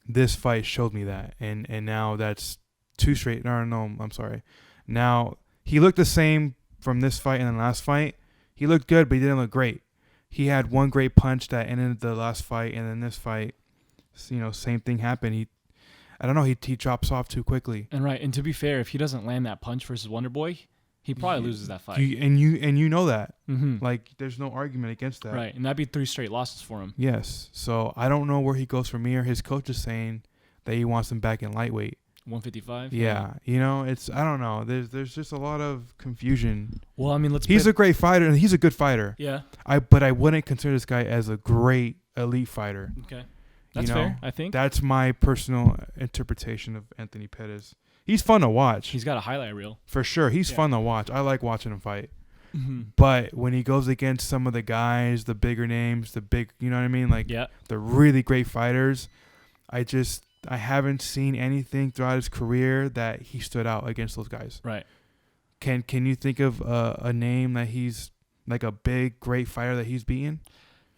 this fight showed me that. And now that's 2 straight. No, I'm sorry. Now, he looked the same from this fight and the last fight. He looked good, but he didn't look great. He had one great punch that ended the last fight, and then this fight, same thing happened. He drops off too quickly. And to be fair, if he doesn't land that punch versus Wonderboy, he probably loses that fight. You know that. Mm-hmm. Like, there's no argument against that. Right, and that'd be 3 straight losses for him. Yes. So I don't know where he goes from here. His coach is saying that he wants him back in lightweight. 155. Yeah, I don't know. There's just a lot of confusion. Well, I mean, he's a great fighter and he's a good fighter. Yeah. But I wouldn't consider this guy as a great elite fighter. Okay. That's fair, I think. That's my personal interpretation of Anthony Pettis. He's fun to watch. He's got a highlight reel. For sure. He's fun to watch. I like watching him fight. Mm-hmm. But when he goes against some of the guys, the bigger names, you know what I mean? Like, the really great fighters, I haven't seen anything throughout his career that he stood out against those guys. Right. Can you think of a name that he's like a big, great fighter that he's beaten?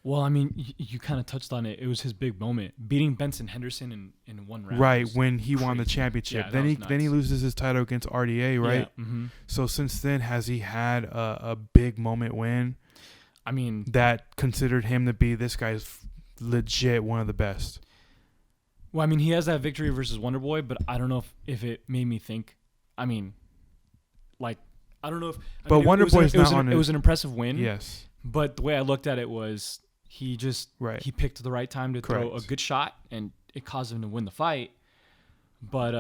Well, I mean, you kind of touched on it. It was his big moment, beating Benson Henderson in one round. Right, when he won the championship. Yeah, then he loses his title against RDA, right? Yeah. Mm-hmm. So since then, has he had a big moment win? I mean, that considered him to be this guy's legit one of the best. Well, I mean, he has that victory versus Wonderboy, but I don't know if it made me think. I mean, like, I don't know if. But Wonderboy's not on it. It was an impressive win. Yes. But the way I looked at it was he just he picked the right time to throw a good shot, and it caused him to win the fight. But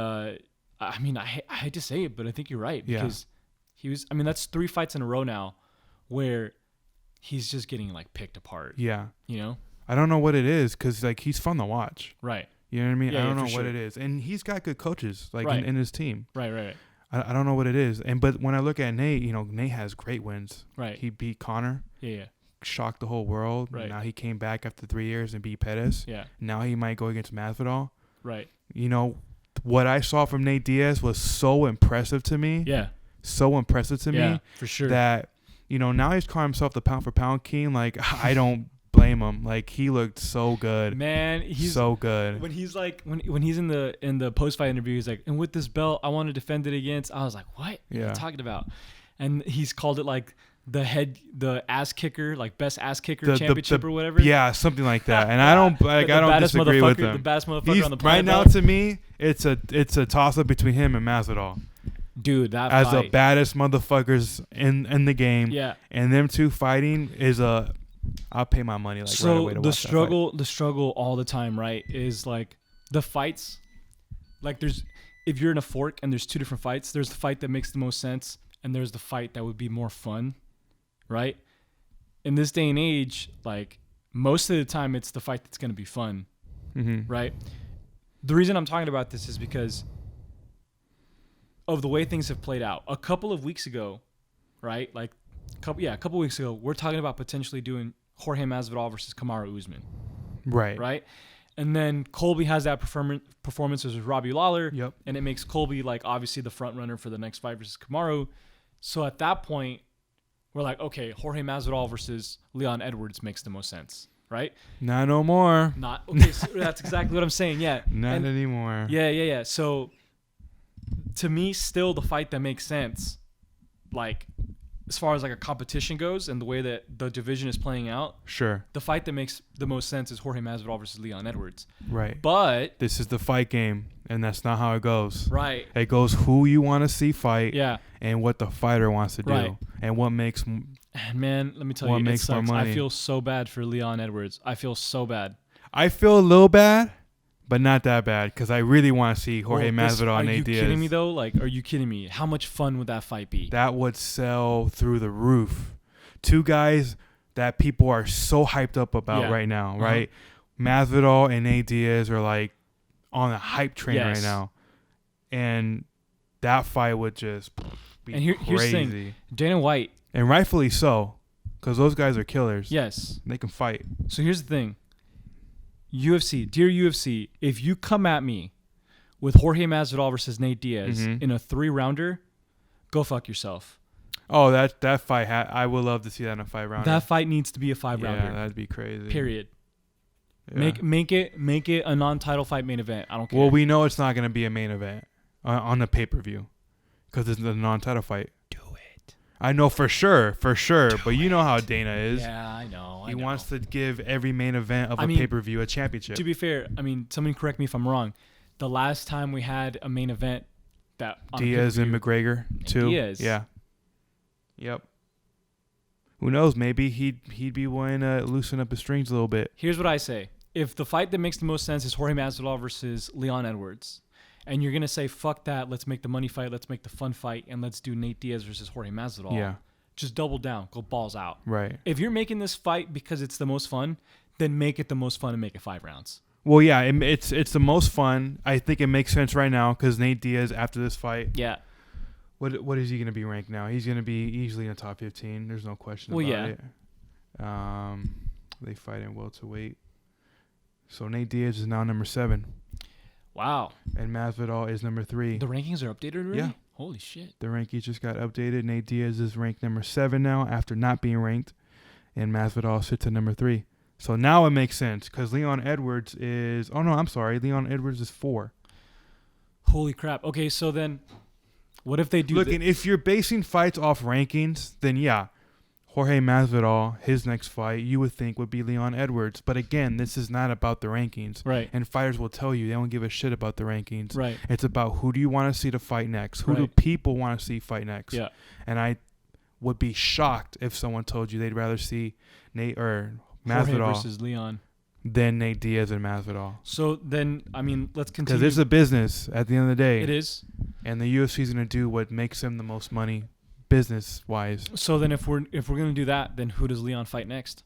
I mean, I hate to say it, but I think you're right because he was. I mean, that's 3 fights in a row now, where he's just getting like picked apart. Yeah. You know. I don't know what it is because like he's fun to watch. Right. You know what I mean? Yeah, I don't know what it is, and he's got good coaches like in his team. Right. I don't know what it is, but when I look at Nate, Nate has great wins. Right. He beat Conor. Yeah. Shocked the whole world. Right. Now he came back after 3 years and beat Pettis. Yeah. Now he might go against Masvidal. Right. What I saw from Nate Diaz was so impressive to me. Yeah. So impressive to me. For sure. That, now he's calling himself the pound for pound king. Like, I don't blame him. Like, he looked so good. Man, he's so good. When he's like when he's in the post fight interview, he's like, and with this belt I want to defend it against. I was like, what are you talking about? And he's called it like the ass kicker, like best ass kicker championship or whatever. Yeah, something like that. And I don't disagree with him. The baddest motherfucker on the planet. Right now, to me, it's a toss up between him and Masvidal. Dude, that as fight. the baddest motherfuckers in the game. Yeah. And them two fighting is I'll pay my money right away to watch the struggle all the time, right? Is like the fights. Like if you're in a fork and there's 2 different fights, there's the fight that makes the most sense, and there's the fight that would be more fun. Right? In this day and age, like most of the time it's the fight that's going to be fun. Mm-hmm. Right? The reason I'm talking about this is because of the way things have played out. A couple of weeks ago, right? Like a couple weeks ago, we're talking about potentially doing Jorge Masvidal versus Kamaru Usman. Right. Right? And then Colby has that performance versus Robbie Lawler. Yep. And it makes Colby like obviously the front runner for the next fight versus Kamaru. So at that point, we're like, okay, Jorge Masvidal versus Leon Edwards makes the most sense, right? Not no more. Not okay. So that's exactly what I'm saying. Yeah. Not anymore. Yeah. So to me, still the fight that makes sense, like as far as like a competition goes and the way that the division is playing out. Sure. The fight that makes the most sense is Jorge Masvidal versus Leon Edwards. Right. But this is the fight game, and that's not how it goes. Right. It goes who you want to see fight. Yeah. And what the fighter wants to do. Right. And what makes. And man, let me tell what you, makes it sucks. more money. I feel so bad for Leon Edwards. I feel so bad. I feel a little bad, but not that bad because I really want to see Jorge Masvidal and Nate Diaz. Are you kidding me though? Like, are you kidding me? How much fun would that fight be? That would sell through the roof. 2 guys that people are so hyped up about right now, right? Masvidal and Nate Diaz are like on a hype train right now, and that fight would just be crazy. Here's the thing. Dana White, and rightfully so, because those guys are killers. Yes, they can fight. So here's the thing. UFC, dear UFC, if you come at me with Jorge Masvidal versus Nate Diaz in a 3-rounder, go fuck yourself. Oh, that fight! I would love to see that in a 5-rounder. That fight needs to be a 5-rounder. Yeah, that'd be crazy. Period. Yeah. Make it a non-title fight main event. I don't care. Well, we know it's not going to be a main event on the pay-per-view because it's a non-title fight. Do it. I know for sure. But you know how Dana is. Yeah, I know. He wants to give every main event of a pay-per-view a championship. To be fair, I mean, somebody correct me if I'm wrong. The last time we had a main event that Diaz and McGregor too. Diaz. Yeah. Yep. Who knows? Maybe he'd be willing to loosen up his strings a little bit. Here's what I say. If the fight that makes the most sense is Jorge Masvidal versus Leon Edwards, and you're going to say, fuck that, let's make the money fight, let's make the fun fight, and let's do Nate Diaz versus Jorge Masvidal. Yeah. Just double down. Go balls out. Right. If you're making this fight because it's the most fun, then make it the most fun and make it 5 rounds. Well, yeah, it's the most fun. I think it makes sense right now because Nate Diaz, after this fight, yeah. What is he going to be ranked now? He's going to be easily in the top 15. There's no question about it. They fight in welterweight. So Nate Diaz is now number 7. Wow. And Masvidal is number 3. The rankings are updated already? Yeah. Holy shit. The rankings just got updated. Nate Diaz is ranked number 7 now after not being ranked. And Masvidal sits at number 3. So now it makes sense because Leon Edwards is... Oh, no, I'm sorry. Leon Edwards is 4. Holy crap. Okay, so then what if they do... Look, and if you're basing fights off rankings, then yeah, Jorge Masvidal, his next fight, you would think would be Leon Edwards. But again, this is not about the rankings. Right. And fighters will tell you they don't give a shit about the rankings. Right. It's about who do you want to see to fight next? Who do Right. people want to see fight next? Yeah. And I would be shocked if someone told you they'd rather see Nate or Jorge Masvidal versus Leon. than Nate Diaz and Masvidal. So then, I mean, let's continue. Because it's a business at the end of the day. It is. And the UFC is going to do what makes them the most money business-wise. So then if we're going to do that, then who does Leon fight next?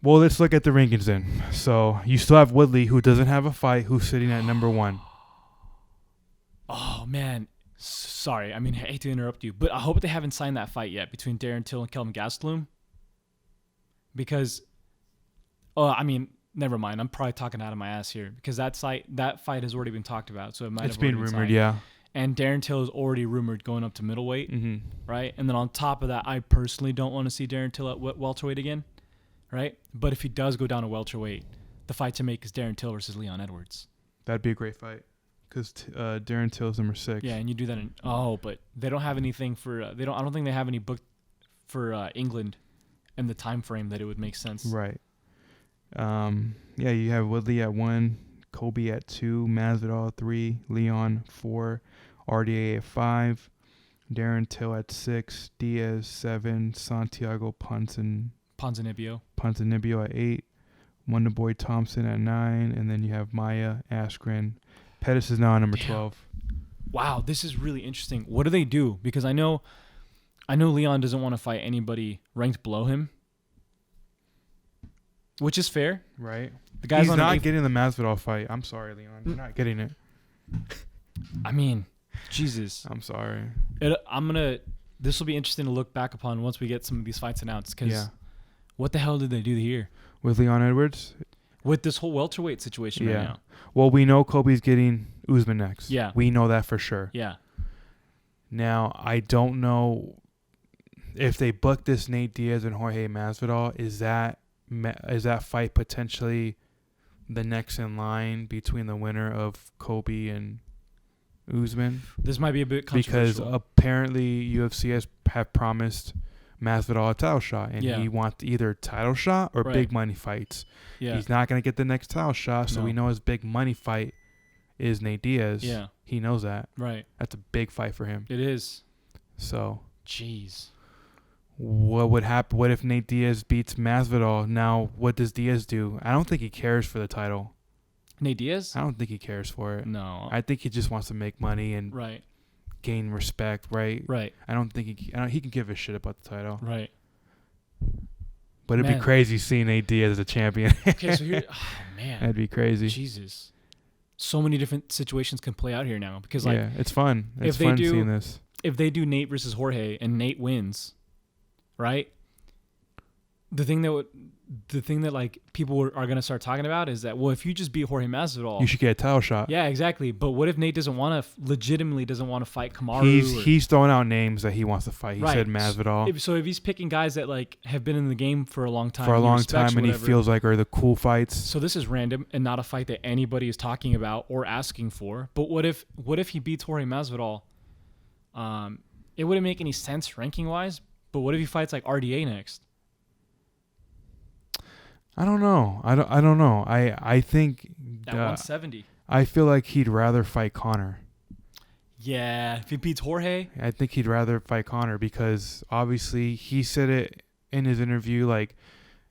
Well, let's look at the rankings then. So you still have Woodley, who doesn't have a fight, who's sitting at number 1. Oh, man. Sorry. I mean, I hate to interrupt you, but I hope they haven't signed that fight yet between Darren Till and Kelvin Gastelum. Because, I mean, never mind. I'm probably talking out of my ass here because that fight has already been talked about. So it might It's have been already rumored, signed. yeah. And Darren Till is already rumored going up to middleweight, Mm-hmm. right? And then on top of that, I personally don't want to see Darren Till at welterweight again, right? But if he does go down to welterweight, the fight to make is Darren Till versus Leon Edwards. That'd be a great fight because Darren Till's number 6. Yeah, and you do that in but they don't have anything for I don't think they have any booked for England and the time frame that it would make sense. Right. Yeah, you have Woodley at 1, Kobe at 2, Masvidal at 3, Leon 4, RDA at 5, Darren Till at 6, Diaz 7, Santiago Ponzinibbio at 8, Wonderboy Thompson at 9, and then you have Maya Askren. Pettis is now at number 12. Wow, this is really interesting. What do they do? Because I know Leon doesn't want to fight anybody ranked below him, which is fair. Right. The guy's He's on not getting the Masvidal fight. I'm sorry, Leon. You're not getting it. I mean, Jesus. I'm sorry. This will be interesting to look back upon once we get some of these fights announced. Because what the hell did they do here? With Leon Edwards? With this whole welterweight situation right now. Well, we know Kobe's getting Usman next. Yeah. We know that for sure. Yeah. Now, I don't know if they book this Nate Diaz and Jorge Masvidal, is that fight potentially the next in line between the winner of Kobe and Usman? This might be a bit controversial. Because apparently UFC have promised Masvidal a title shot, and he wants either title shot or big money fights. Yeah. He's not going to get the next title shot, so we know his big money fight is Nate Diaz. Yeah. He knows that. Right. That's a big fight for him. It is. So. Jeez. What would happen? What if Nate Diaz beats Masvidal? Now, what does Diaz do? I don't think he cares for the title. Nate Diaz? I don't think he cares for it. No. I think he just wants to make money and gain respect, right? Right. I don't think he can give a shit about the title. Right. But it'd be crazy seeing Nate Diaz as a champion. Okay, so here, man. That'd be crazy. Jesus. So many different situations can play out here now because it's fun. It's fun seeing this. If they do Nate versus Jorge and Nate wins, right? The thing that like people are gonna start talking about is that, well, if you just beat Jorge Masvidal, you should get a title shot. Yeah, exactly. But what if Nate legitimately doesn't want to fight Kamaru? He's throwing out names that he wants to fight. He said Masvidal. So if he's picking guys that like have been in the game for a long time, and he feels like are the cool fights. So this is random and not a fight that anybody is talking about or asking for. But what if he beats Jorge Masvidal? It wouldn't make any sense ranking wise. But what if he fights like RDA next? I don't know. I don't know. I think at 170. I feel like he'd rather fight Conor. Yeah, if he beats Jorge, I think he'd rather fight Conor because obviously he said it in his interview, like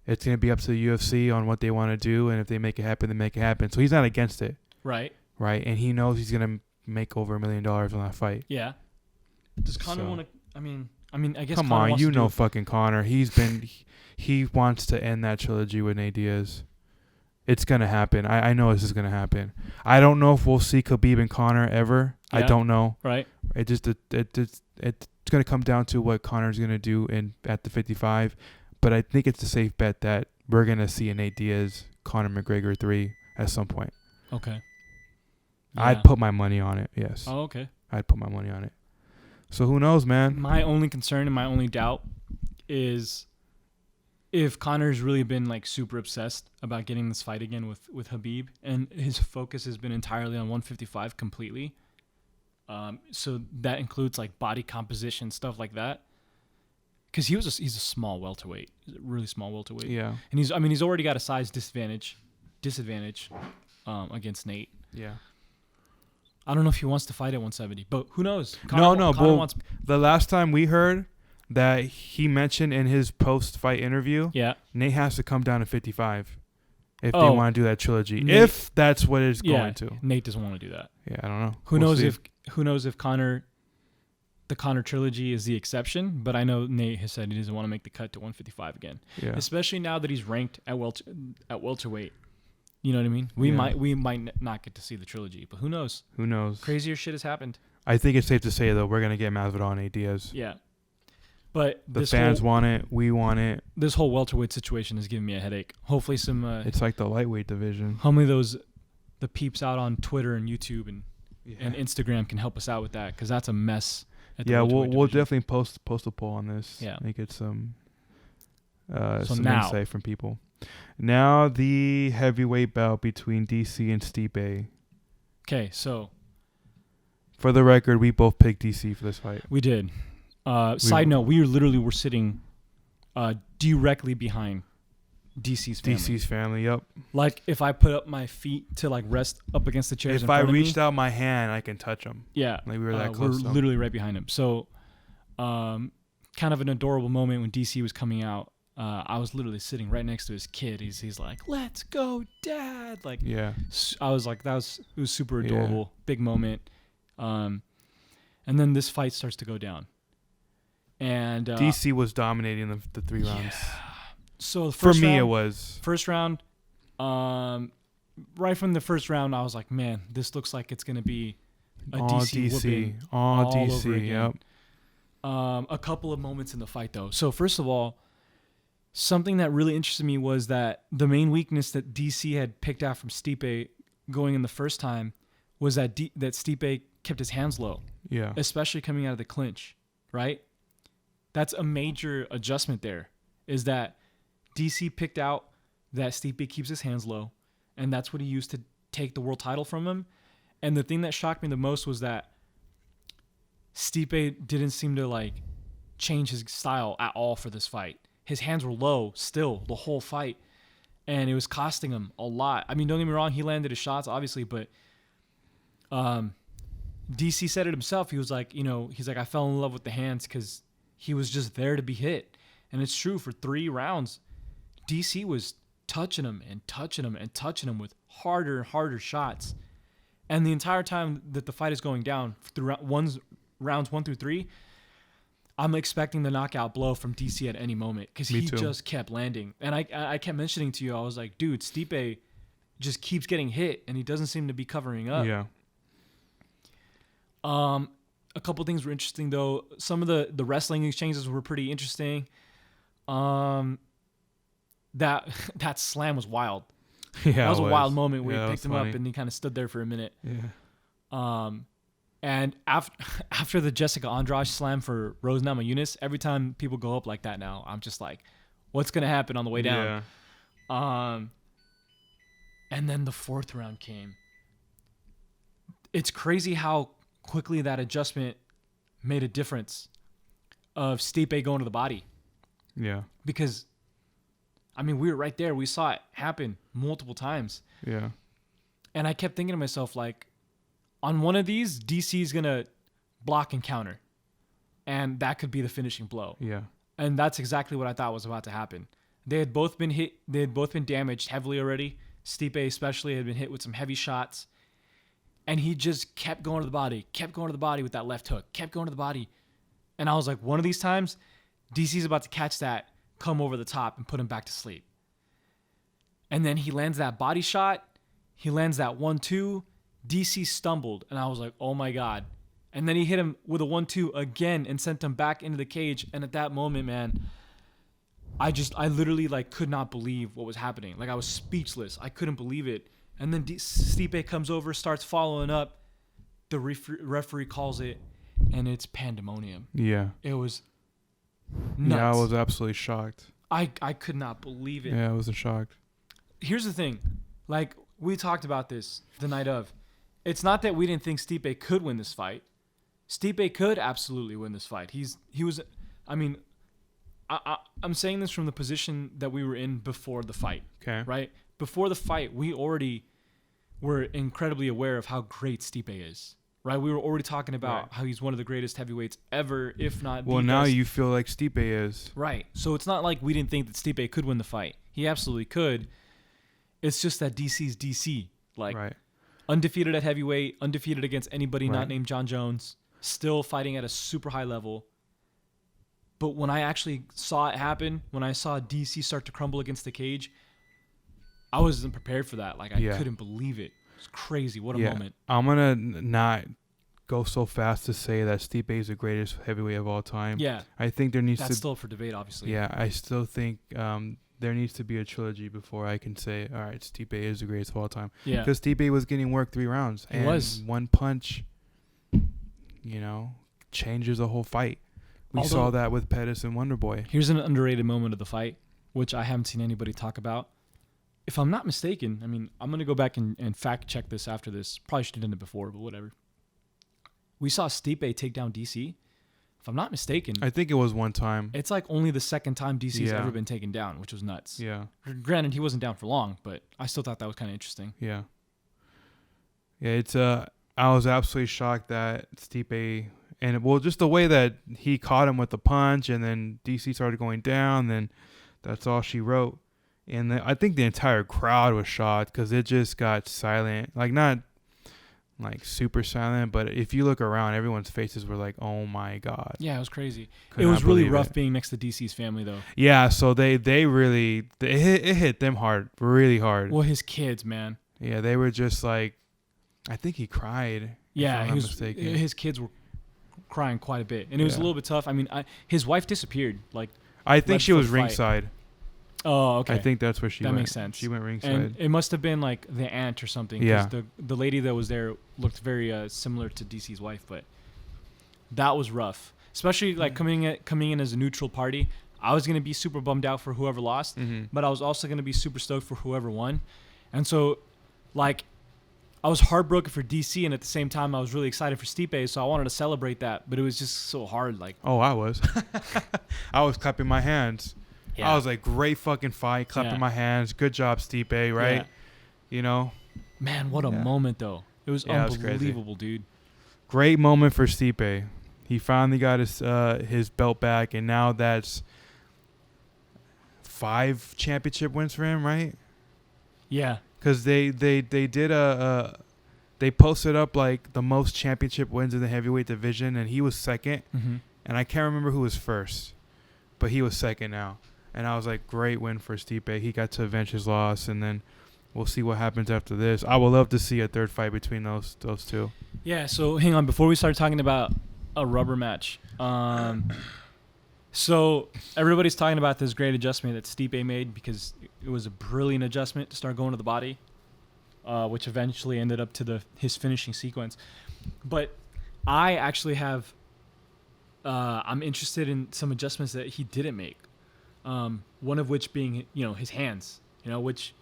it's gonna be up to the UFC on what they want to do, and if they make it happen, they make it happen. So he's not against it. Right. Right, and he knows he's gonna make over $1 million on that fight. Yeah. Does Conor want to? I mean, I guess. Come Conor on, you know, fucking Conor. He wants to end that trilogy with Nate Diaz. It's gonna happen. I know this is gonna happen. I don't know if we'll see Khabib and Conor ever. Yeah. I don't know. Right. It's gonna come down to what Conor's gonna do at the 55. But I think it's a safe bet that we're gonna see a Nate Diaz Conor McGregor 3 at some point. Okay. Yeah. I'd put my money on it. Yes. Oh, okay. I'd put my money on it. So who knows, man? My only concern and my only doubt is if Conor's really been like super obsessed about getting this fight again with Khabib, and his focus has been entirely on 155 completely. So that includes like body composition, stuff like that. Because he's a small welterweight, he's a really small welterweight. Yeah, and he's already got a size disadvantage against Nate. Yeah. I don't know if he wants to fight at 170, but who knows? Conor wants. The last time we heard that he mentioned in his post-fight interview, Nate has to come down to 55 if they want to do that trilogy. Nate, if that's what it's going to. Nate doesn't want to do that. Yeah, I don't know. Who knows if the Conor trilogy is the exception, but I know Nate has said he doesn't want to make the cut to 155 again. Yeah. Especially now that he's ranked at welterweight. You know what I mean? We might not get to see the trilogy, but who knows? Who knows? Crazier shit has happened. I think it's safe to say though we're gonna get Masvidal and Diaz. Yeah. But the fans want it. We want it. This whole welterweight situation is giving me a headache. Hopefully some... it's like the lightweight division. Hopefully the peeps out on Twitter and YouTube and Instagram can help us out with that, because that's a mess. We'll definitely post a poll on this. Yeah. And get some insight from people. Now the heavyweight bout between DC and Stipe. Okay, so... For the record, we both picked DC for this fight. We did. Side note, we were sitting directly behind DC's family. DC's family, yep. Like, if I put up my feet to, like, rest up against the chairs if I reached out my hand, I can touch him. Yeah. Like, we were that close. We're literally right behind him. So, kind of an adorable moment when DC was coming out. I was literally sitting right next to his kid. He's like, "Let's go, Dad!" Like, yeah. I was like, it was super adorable, big moment. And then this fight starts to go down, and DC was dominating the 3 rounds. So for me, it was first round. Right from the first round, I was like, "Man, this looks like it's gonna be a DC whooping all over again." Yep. A couple of moments in the fight, though. So first of all, something that really interested me was that the main weakness that DC had picked out from Stipe going in the first time was that that Stipe kept his hands low. Yeah. Especially coming out of the clinch, right? That's a major adjustment there, is that DC picked out that Stipe keeps his hands low, and that's what he used to take the world title from him. And the thing that shocked me the most was that Stipe didn't seem to like change his style at all for this fight. His hands were low still the whole fight, and it was costing him a lot. I mean, don't get me wrong, he landed his shots, obviously, but DC said it himself. He was like, he's like, I fell in love with the hands because he was just there to be hit. And it's true, for 3 rounds, DC was touching him and touching him and touching him with harder and harder shots. And the entire time that the fight is going down, through rounds 1 through 3, I'm expecting the knockout blow from DC at any moment, because he just kept landing. And I kept mentioning to you, I was like, dude, Stipe just keeps getting hit and he doesn't seem to be covering up. Yeah. A couple things were interesting though. Some of the wrestling exchanges were pretty interesting. That slam was wild. Yeah, that was a wild moment where he picked him up and he kind of stood there for a minute. Yeah. And after the Jessica Andrade slam for Rose Namajunas, every time people go up like that now, I'm just like, what's gonna happen on the way down? Yeah. And then the 4th round came. It's crazy how quickly that adjustment made a difference of Stipe going to the body. Yeah. Because, I mean, we were right there. We saw it happen multiple times. Yeah. And I kept thinking to myself, like, on one of these, DC's going to block and counter. And that could be the finishing blow. Yeah. And that's exactly what I thought was about to happen. They had both been hit. They had both been damaged heavily already. Stipe especially had been hit with some heavy shots. And he just kept going to the body with that left hook, kept going to the body. And I was like, one of these times, DC's about to catch that, come over the top, and put him back to sleep. And then he lands that body shot. He lands that 1-2. DC stumbled, and I was like, oh my God. And then he hit him with a 1-2 again and sent him back into the cage. And at that moment, man, I literally like could not believe what was happening. Like, I was speechless. I couldn't believe it. And then Stipe comes over, starts following up. The referee calls it, and it's pandemonium. Yeah. It was nuts. Yeah, I was absolutely shocked. I could not believe it. Yeah, I was shocked. Here's the thing. Like, we talked about this the night of. It's not that we didn't think Stipe could win this fight. Stipe could absolutely win this fight. I'm saying this from the position that we were in before the fight. Okay. Right? Before the fight, we already were incredibly aware of how great Stipe is. Right? We were already talking about how he's one of the greatest heavyweights ever, if not the best. Well, now you feel like Stipe is. Right. So it's not like we didn't think that Stipe could win the fight. He absolutely could. It's just that DC's DC. Like, undefeated at heavyweight, undefeated against anybody not named John Jones, still fighting at a super high level. But when I actually saw it happen, when I saw DC start to crumble against the cage, I wasn't prepared for that. Like, I couldn't believe it. It's crazy. What a moment. I'm going to not go so fast to say that Stipe is the greatest heavyweight of all time. Yeah. I think that's still up for debate, obviously. Yeah, I still think there needs to be a trilogy before I can say, all right, Stipe is the greatest of all time. Yeah. Because Stipe was getting worked 3 rounds. He was. One punch, changes the whole fight. We saw that with Pettis and Wonderboy. Here's an underrated moment of the fight, which I haven't seen anybody talk about. If I'm not mistaken, I'm going to go back and fact check this after this. Probably should have done it before, but whatever. We saw Stipe take down DC. If I'm not mistaken, I think it was one time. It's like only the second time DC's ever been taken down, which was nuts. Yeah. Granted, he wasn't down for long, but I still thought that was kind of interesting. Yeah. Yeah, it's I was absolutely shocked that Stipe, and just the way that he caught him with the punch, and then DC started going down, then that's all she wrote. And I think the entire crowd was shocked because it just got silent. Like, not like super silent, but if you look around, everyone's faces were like, oh my God. Yeah, it was crazy. It was really rough being next to DC's family, though. Yeah, so it hit them hard, really hard. Well, his kids, man. Yeah, they were just like, I think he cried. Yeah, his kids were crying quite a bit. And it was a little bit tough. His wife disappeared. Like, I think she was ringside. Oh, okay. I think that's where she went. That makes sense. She went ringside. And it must have been like the aunt or something. Yeah. The lady that was there looked very similar to DC's wife, but that was rough. Especially like coming in as a neutral party. I was gonna be super bummed out for whoever lost, but I was also gonna be super stoked for whoever won. And so, like, I was heartbroken for DC, and at the same time, I was really excited for Stipe. So I wanted to celebrate that, but it was just so hard. Like, I was, I was clapping my hands. Yeah. I was like, great fucking fight, clapping my hands. Good job, Stipe, right? Yeah. Man, what a moment, though. It was unbelievable, dude. Great moment for Stipe. He finally got his belt back, and now that's 5 championship wins for him, right? Yeah. Because they did they posted up like the most championship wins in the heavyweight division, and he was second. And I can't remember who was first, but he was second now. And I was like, great win for Stipe. He got to avenge his loss, and then we'll see what happens after this. I would love to see a third fight between those two. Yeah, so hang on. Before we start talking about a rubber match, so everybody's talking about this great adjustment that Stipe made because it was a brilliant adjustment to start going to the body, which eventually ended up to his finishing sequence. But I actually have I'm interested in some adjustments that he didn't make. One of which being, his hands, which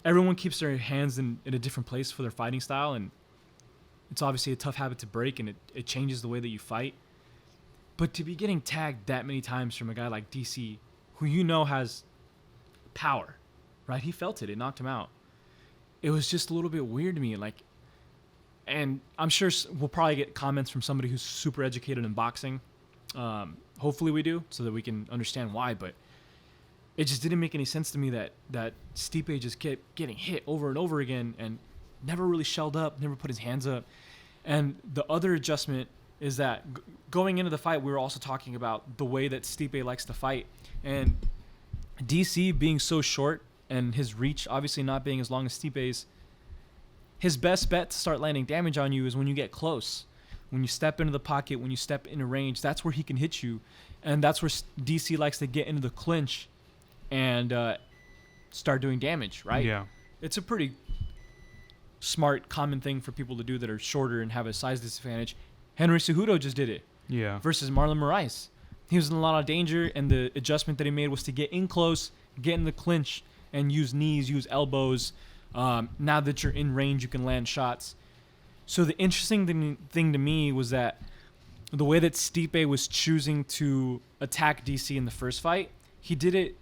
everyone keeps their hands in a different place for their fighting style. And it's obviously a tough habit to break, and it changes the way that you fight. But to be getting tagged that many times from a guy like DC, who has power, right? He felt it. It knocked him out. It was just a little bit weird to me. Like, and I'm sure we'll probably get comments from somebody who's super educated in boxing. Hopefully we do, so that we can understand why. But it just didn't make any sense to me that Stipe just kept getting hit over and over again and never really shelled up, never put his hands up. And the other adjustment is that going into the fight, we were also talking about the way that Stipe likes to fight. And DC being so short and his reach obviously not being as long as Stipe's, his best bet to start landing damage on you is when you get close. When you step into the pocket, when you step into range, that's where he can hit you. And that's where DC likes to get into the clinch and start doing damage, right? Yeah. It's a pretty smart, common thing for people to do that are shorter and have a size disadvantage. Henry Cejudo just did it. Yeah. Versus Marlon Moraes. he was in a lot of danger, and the adjustment that he made was to get in close, get in the clinch, and use knees, use elbows. Now that you're in range, you can land shots. So the interesting thing to me was that the way that Stipe was choosing to attack DC in the first fight, he didn't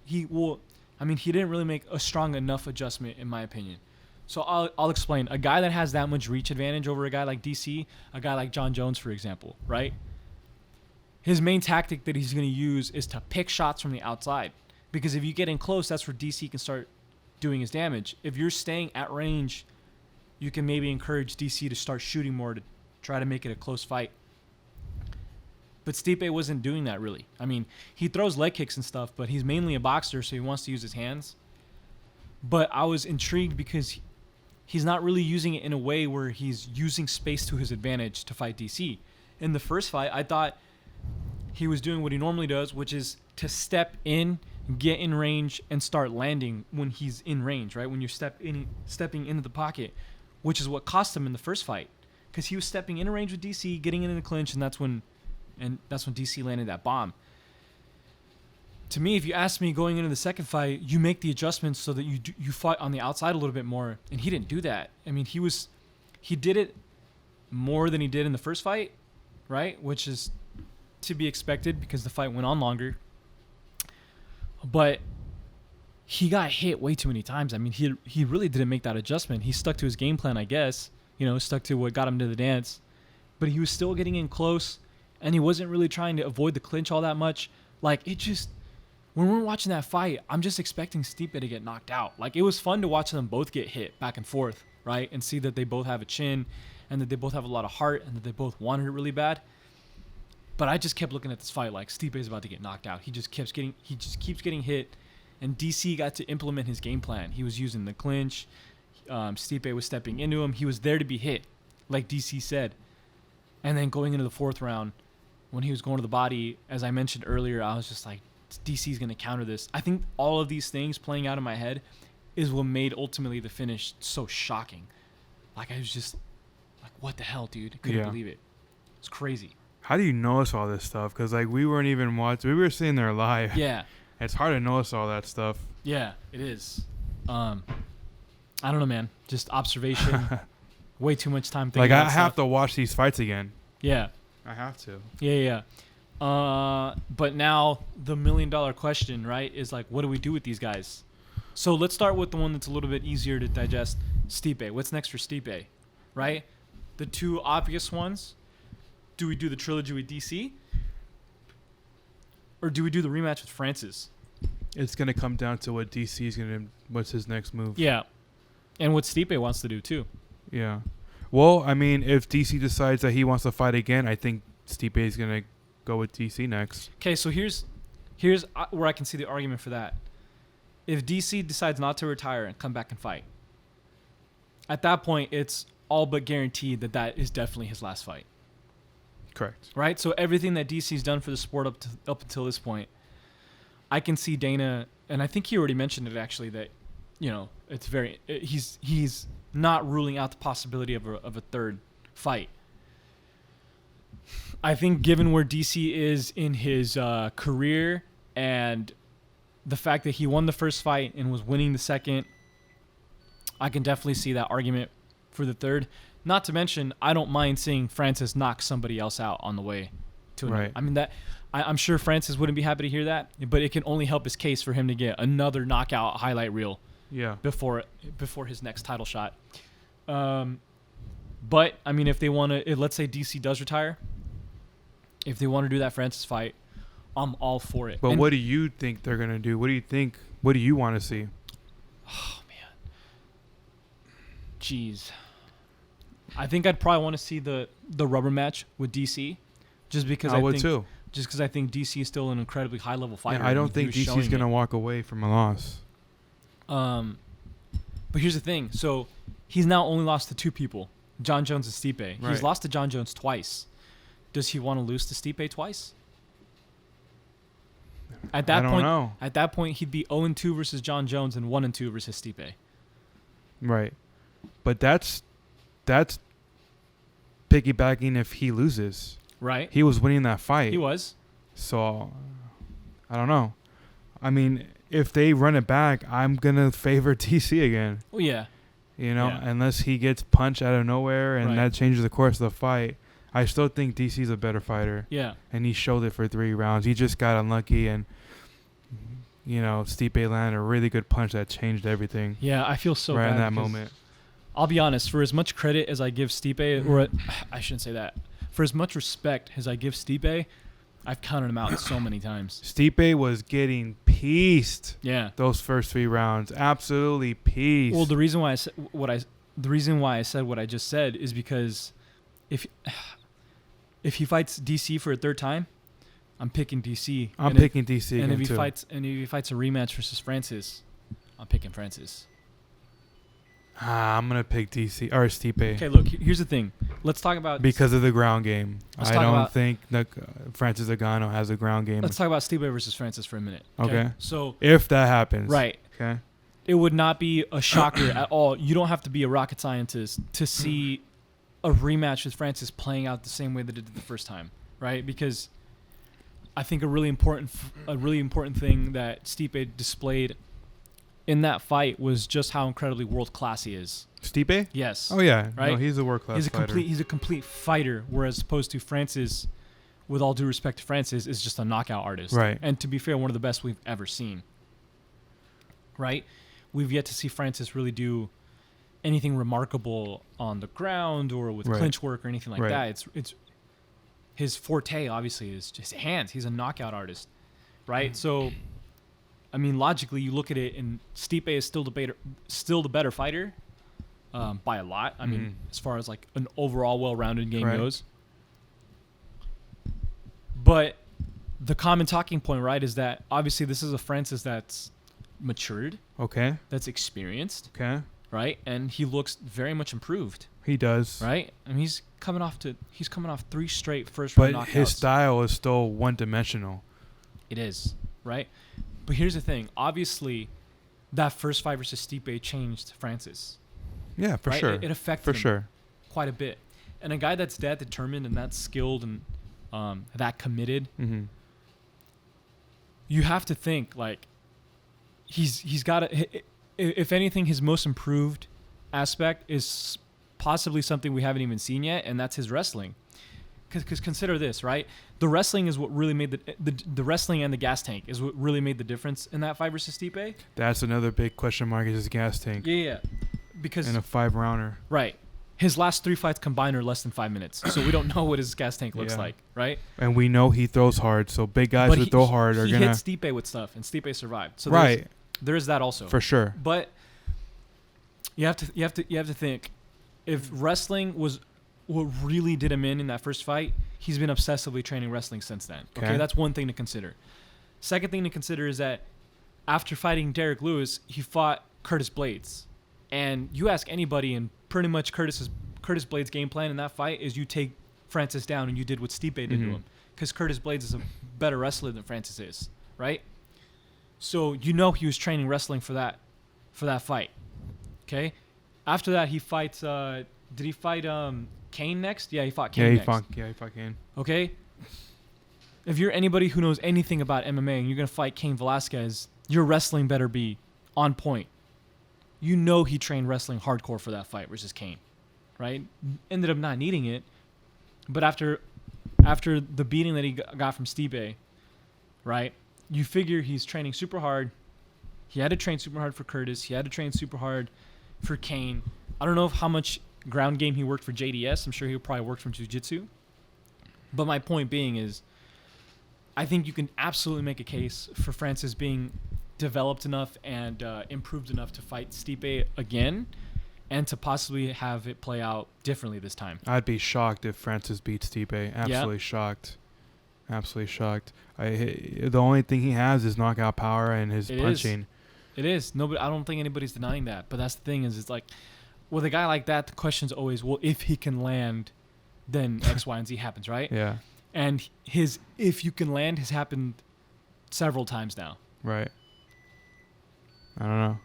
really make a strong enough adjustment, in my opinion. So I'll explain. A guy that has that much reach advantage over a guy like DC, a guy like Jon Jones, for example, right? His main tactic that he's going to use is to pick shots from the outside. Because if you get in close, that's where DC can start doing his damage. If you're staying at range, you can maybe encourage DC to start shooting more to try to make it a close fight. But Stipe wasn't doing that, really. I mean, he throws leg kicks and stuff, but he's mainly a boxer, so he wants to use his hands. But I was intrigued because he's not really using it in a way where he's using space to his advantage to fight DC. In the first fight, I thought he was doing what he normally does, which is to step in, get in range, and start landing when he's in range, right? When you're stepping into the pocket, which is what cost him in the first fight. Because he was stepping in range with DC, getting into the clinch, and that's when DC landed that bomb. To me, if you ask me going into the second fight, you make the adjustments so that you fight on the outside a little bit more, and he didn't do that. I mean, he did it more than he did in the first fight, right? Which is to be expected because the fight went on longer. But he got hit way too many times. I mean, he really didn't make that adjustment. He stuck to his game plan, I guess. Stuck to what got him to the dance. But he was still getting in close, and he wasn't really trying to avoid the clinch all that much. Like, it just... When we're watching that fight, I'm just expecting Stipe to get knocked out. Like, it was fun to watch them both get hit back and forth, right? And see that they both have a chin and that they both have a lot of heart and that they both wanted it really bad. But I just kept looking at this fight like Stipe is about to get knocked out. He just keeps getting hit, and DC got to implement his game plan. He was using the clinch. Stipe was stepping into him. He was there to be hit, like DC said. And then going into the fourth round, when he was going to the body, as I mentioned earlier, I was just like, DC's going to counter this. I think all of these things playing out in my head is what made ultimately the finish so shocking. Like, I was just like, what the hell, dude? Couldn't believe it. It's crazy. How do you notice all this stuff? Because, like, we weren't even watching. We were sitting there live. Yeah. It's hard to notice all that stuff. Yeah, it is. I don't know, man. Just observation. Way too much time thinking about I have to watch these fights again. Yeah. I have to. Yeah. But now the $1 million question, right, is like, what do we do with these guys? So let's start with the one that's a little bit easier to digest. Stipe. What's next for Stipe, right? The two obvious ones. Do we do the trilogy with DC? Or do we do the rematch with Francis? It's going to come down to what what's his next move. Yeah. And what Stipe wants to do too. Yeah. Well, I mean, if DC decides that he wants to fight again, I think Stipe is going to go with DC next. Okay, so here's where I can see the argument for that. If DC decides not to retire and come back and fight, at that point, it's all but guaranteed that is definitely his last fight. Correct. Right? So everything that DC's done for the sport up until this point, I can see Dana, and I think he already mentioned it actually, that, it's he's not ruling out the possibility of a third fight. I think given where DC is in his career and the fact that he won the first fight and was winning the second, I can definitely see that argument for the third. Not to mention, I don't mind seeing Francis knock somebody else out on the way to another. Right. I mean, I'm sure Francis wouldn't be happy to hear that, but it can only help his case for him to get another knockout highlight reel. Yeah. Before his next title shot. But I mean, if they want to, let's say DC does retire, if they want to do that Francis fight, I'm all for it. But what do you think they're gonna do? What do you think? What do you want to see? Oh man, jeez. I think I'd probably want to see the rubber match with DC, just because I would too. Just because I think DC is still an incredibly high level fighter. Yeah, I don't think DC's gonna walk away from a loss. But here's the thing. So he's now only lost to two people, Jon Jones and Stipe. Right. He's lost to Jon Jones twice. Does he want to lose to Stipe twice? I don't know. At that point, he'd be 0-2 versus Jon Jones and 1-2 versus Stipe. Right. But that's piggybacking if he loses. Right. He was winning that fight. He was. So, I don't know. I mean, if they run it back, I'm going to favor DC again. Oh, yeah. You know, unless he gets punched out of nowhere and that changes the course of the fight. I still think DC's a better fighter. Yeah. And he showed it for 3 rounds. He just got unlucky and, you know, Stipe landed a really good punch that changed everything. Yeah, I feel so bad. Right in that moment. I'll be honest, for as much credit as I give Stipe, or I shouldn't say that, for as much respect as I give Stipe, I've counted him out so many times. Stipe was getting pieced. Yeah. Those first 3 rounds. Absolutely pieced. Well, the reason why I said what I just said is because if he fights DC for a 3rd time, I'm picking DC. I'm picking DC again, and if he fights a rematch versus Francis, I'm picking Francis. I'm going to pick DC or Stipe. Okay, look, here's the thing. Let's talk about... Because of the ground game. I don't think Francis Ngannou has a ground game. Let's talk about Stipe versus Francis for a minute. Okay. So if that happens. Right. Okay. It would not be a shocker at all. You don't have to be a rocket scientist to see a rematch with Francis playing out the same way that it did the first time, right? Because I think a really important thing that Stipe displayed in that fight was just how incredibly world class he is. Stipe? Yes. Oh yeah. Right. No, he's a world class fighter. He's a complete fighter, whereas opposed to Francis, with all due respect to Francis, is just a knockout artist. Right. And to be fair, one of the best we've ever seen. Right. We've yet to see Francis really do anything remarkable on the ground or with clinch work or anything like that. It's his forte obviously is just hands. He's a knockout artist, right? So, I mean, logically, you look at it, and Stipe is still the better fighter by a lot. I mean, as far as like an overall well-rounded game goes. But the common talking point, right, is that obviously this is a Francis that's matured. Okay. That's experienced. Okay. Right, and he looks very much improved. He does. Right, and he's coming off 3 straight first round knockouts. But his style is still one-dimensional. It is, right? But here's the thing. Obviously, that first fight versus Stipe changed Francis. Yeah, for sure. It affected him quite a bit. And a guy that's that determined and that skilled and that committed, you have to think like he's got to. If anything, his most improved aspect is possibly something we haven't even seen yet, and that's his wrestling. Because consider this, right? The wrestling is what really made the wrestling and the gas tank is what really made the difference in that fight versus Stipe. That's another big question mark is his gas tank. Yeah. Because in a 5-rounder. Right. His last 3 fights combined are less than 5 minutes, so we don't know what his gas tank looks like, right? And we know he throws hard, so big guys who throw hard are gonna. He hit Stipe with stuff, and Stipe survived. So there is that also. For sure. But you have to think, if wrestling was what really did him in that first fight, he's been obsessively training wrestling since then. Okay, that's one thing to consider. Second thing to consider is that after fighting Derek Lewis, he fought Curtis Blades. And you ask anybody, and pretty much Curtis Blades' game plan in that fight is you take Francis down, and you did what Stipe did to him. Because Curtis Blades is a better wrestler than Francis is, right? So you know he was training wrestling for that fight. Okay? After that, he fights did he fight Kane next? Yeah, he fought Kane next. He fought Kane. Okay? If you're anybody who knows anything about MMA and you're going to fight Cain Velasquez, your wrestling better be on point. You know he trained wrestling hardcore for that fight versus Kane, right? Ended up not needing it, but after the beating that he got from Stipe, right? You figure he's training super hard. He had to train super hard for Curtis. He had to train super hard for Kane. I don't know how much ground game he worked for JDS. I'm sure he probably worked from jiu-jitsu. But my point being is, I think you can absolutely make a case for Francis being developed enough and improved enough to fight Stipe again and to possibly have it play out differently this time. I'd be shocked if Francis beats Stipe. Absolutely shocked. Absolutely shocked. The only thing he has is knockout power and his punching. It is. Nobody. I don't think anybody's denying that. But that's the thing is, it's like, with a guy like that, the question's always, well, if he can land, then X, Y, and Z happens, right? Yeah. And his if you can land has happened several times now. Right. I don't know.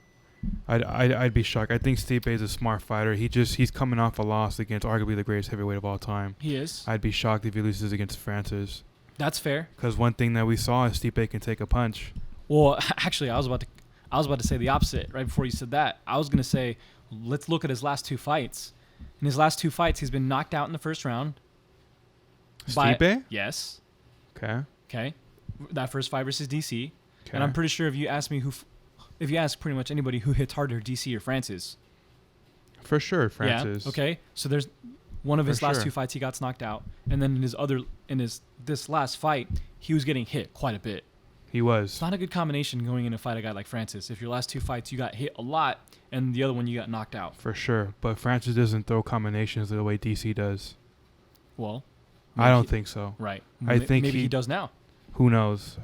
I'd be shocked. I think Stipe is a smart fighter. He's coming off a loss against arguably the greatest heavyweight of all time. He is. I'd be shocked if he loses against Francis. That's fair. Because one thing that we saw is Stipe can take a punch. Well, actually, I was about to say the opposite right before you said that. I was gonna say, let's look at his last 2 fights. In his last 2 fights, he's been knocked out in the first round. Stipe? Yes. Okay. That first fight versus DC. Okay. And I'm pretty sure if you ask me if you ask pretty much anybody who hits harder, DC or Francis. For sure, Francis. Yeah. Okay. So there's one of his For last sure. 2 fights he got knocked out, and then in this last fight he was getting hit quite a bit. He was. It's not a good combination going in to fight a guy like Francis. If your last 2 fights you got hit a lot, and the other one you got knocked out. For sure. But Francis doesn't throw combinations the way DC does. Well, I don't think so. Right. I think maybe he does now. Who knows?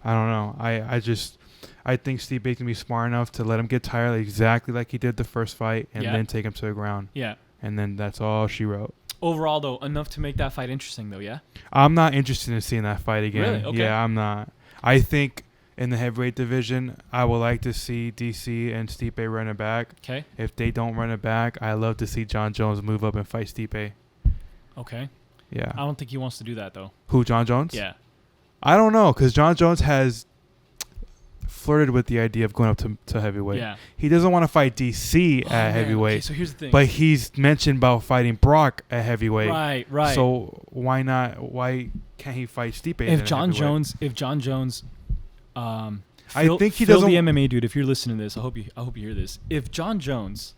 I don't know. I think Stipe can be smart enough to let him get tired exactly like he did the first fight and then take him to the ground. Yeah. And then that's all she wrote. Overall, though, enough to make that fight interesting, though, yeah? I'm not interested in seeing that fight again. Really? Okay. Yeah, I'm not. I think in the heavyweight division, I would like to see DC and Stipe run it back. Okay. If they don't run it back, I love to see John Jones move up and fight Stipe. Okay. Yeah. I don't think he wants to do that, though. Who, John Jones? Yeah. I don't know, because John Jones has flirted with the idea of going up to heavyweight. Yeah. He doesn't want to fight DC at Man. heavyweight. Okay, so here's the thing. But he's mentioned about fighting Brock at heavyweight. Right. So why not? Why can't he fight Stipe? If John Jones, I think he Phil doesn't. the MMA dude, if you're listening to this, I hope you hear this. If John Jones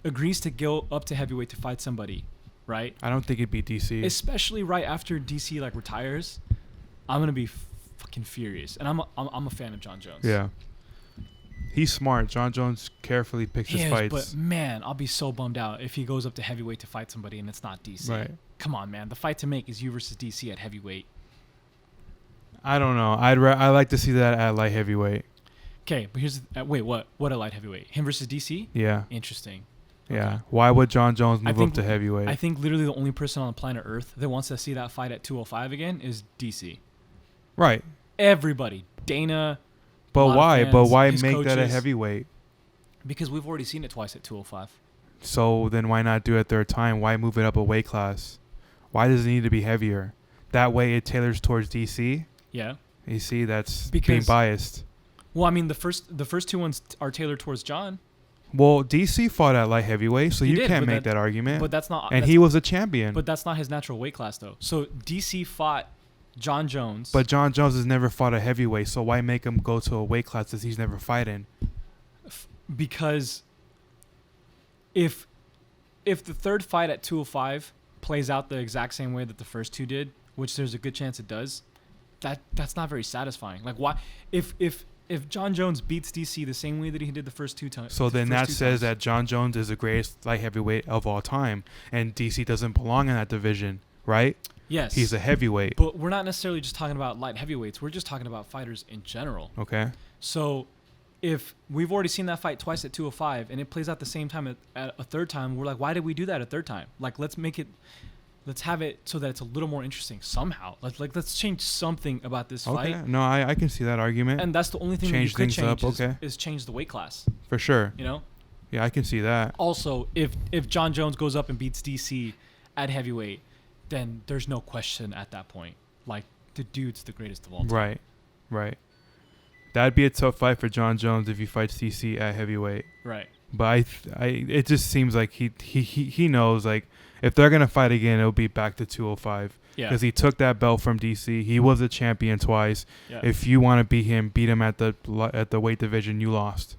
agrees to go up to heavyweight to fight somebody, right? I don't think it'd be DC. Especially right after DC like retires, I'm gonna be fucking furious. And I'm a fan of John Jones. Yeah. He's smart. John Jones carefully picks his fights. But man, I'll be so bummed out if he goes up to heavyweight to fight somebody and it's not DC. Right. Come on, man. The fight to make is you versus DC at heavyweight. I don't know. I like to see that at light heavyweight. Okay, but here's wait, what at light heavyweight? Him versus DC? Yeah. Interesting. Yeah. Okay. Why would John Jones move up to heavyweight? I think literally the only person on the planet Earth that wants to see that fight at 205 again is DC. Right. Everybody. Dana. But why? Fans, But why his make that a coaches. heavyweight? Because we've already seen it twice at 205. So then why not do it a third time? Why move it up a weight class? Why does it need to be heavier? That way it tailors towards DC. Yeah. You see, that's Because- being biased. Well, I mean, the first 2 ones are tailored towards John, Well, DC fought at light heavyweight, so He you did, can't but make that argument. but that's not. and that's, he was a champion. But that's not his natural weight class, though. So DC fought John Jones. But John Jones has never fought a heavyweight, so why make him go to a weight class that he's never fight in? Because if the third fight at 205 plays out the exact same way that the first 2 did, which there's a good chance it does, that's not very satisfying. Like, why if John Jones beats DC the same way that he did the first 2 times? So then that says that John Jones is the greatest light heavyweight of all time, and DC doesn't belong in that division, right? Yes. He's a heavyweight. But we're not necessarily just talking about light heavyweights. We're just talking about fighters in general. Okay. So if we've already seen that fight twice at 205 and it plays out the same time at a third time, we're like, why did we do that a third time? Like, let's have it so that it's a little more interesting somehow. Let's change something about this fight. Okay. No, I can see that argument. And that's the only thing Change that you could things change up, is change the weight class. For sure. You know? Yeah, I can see that. Also, if John Jones goes up and beats DC at heavyweight, then there's no question at that point. Like, the dude's the greatest of all time. Right. That'd be a tough fight for John Jones if he fights DC at heavyweight. Right. But it just seems like he knows, like, if they're gonna fight again, it'll be back to 205. Yeah. Because he took that belt from DC. He was a champion twice. Yeah. If you want to beat him at the weight division, you lost.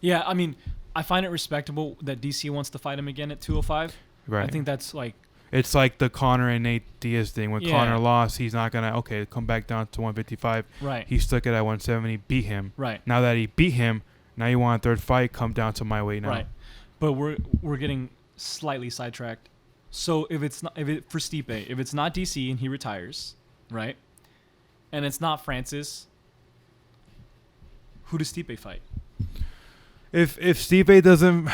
Yeah, I mean, I find it respectable that DC wants to fight him again at 205. Right. I think that's like... It's like the Conor and Nate Diaz thing. When Yeah. Conor lost, he's not going to, come back down to 155. Right. He stuck it at 170, beat him. Right. Now that he beat him, now you want a third fight, come down to my weight now. Right. But we're getting slightly sidetracked. So if it's not for Stipe, if it's not DC and he retires, right? And it's not Francis, who does Stipe fight? If Stipe doesn't,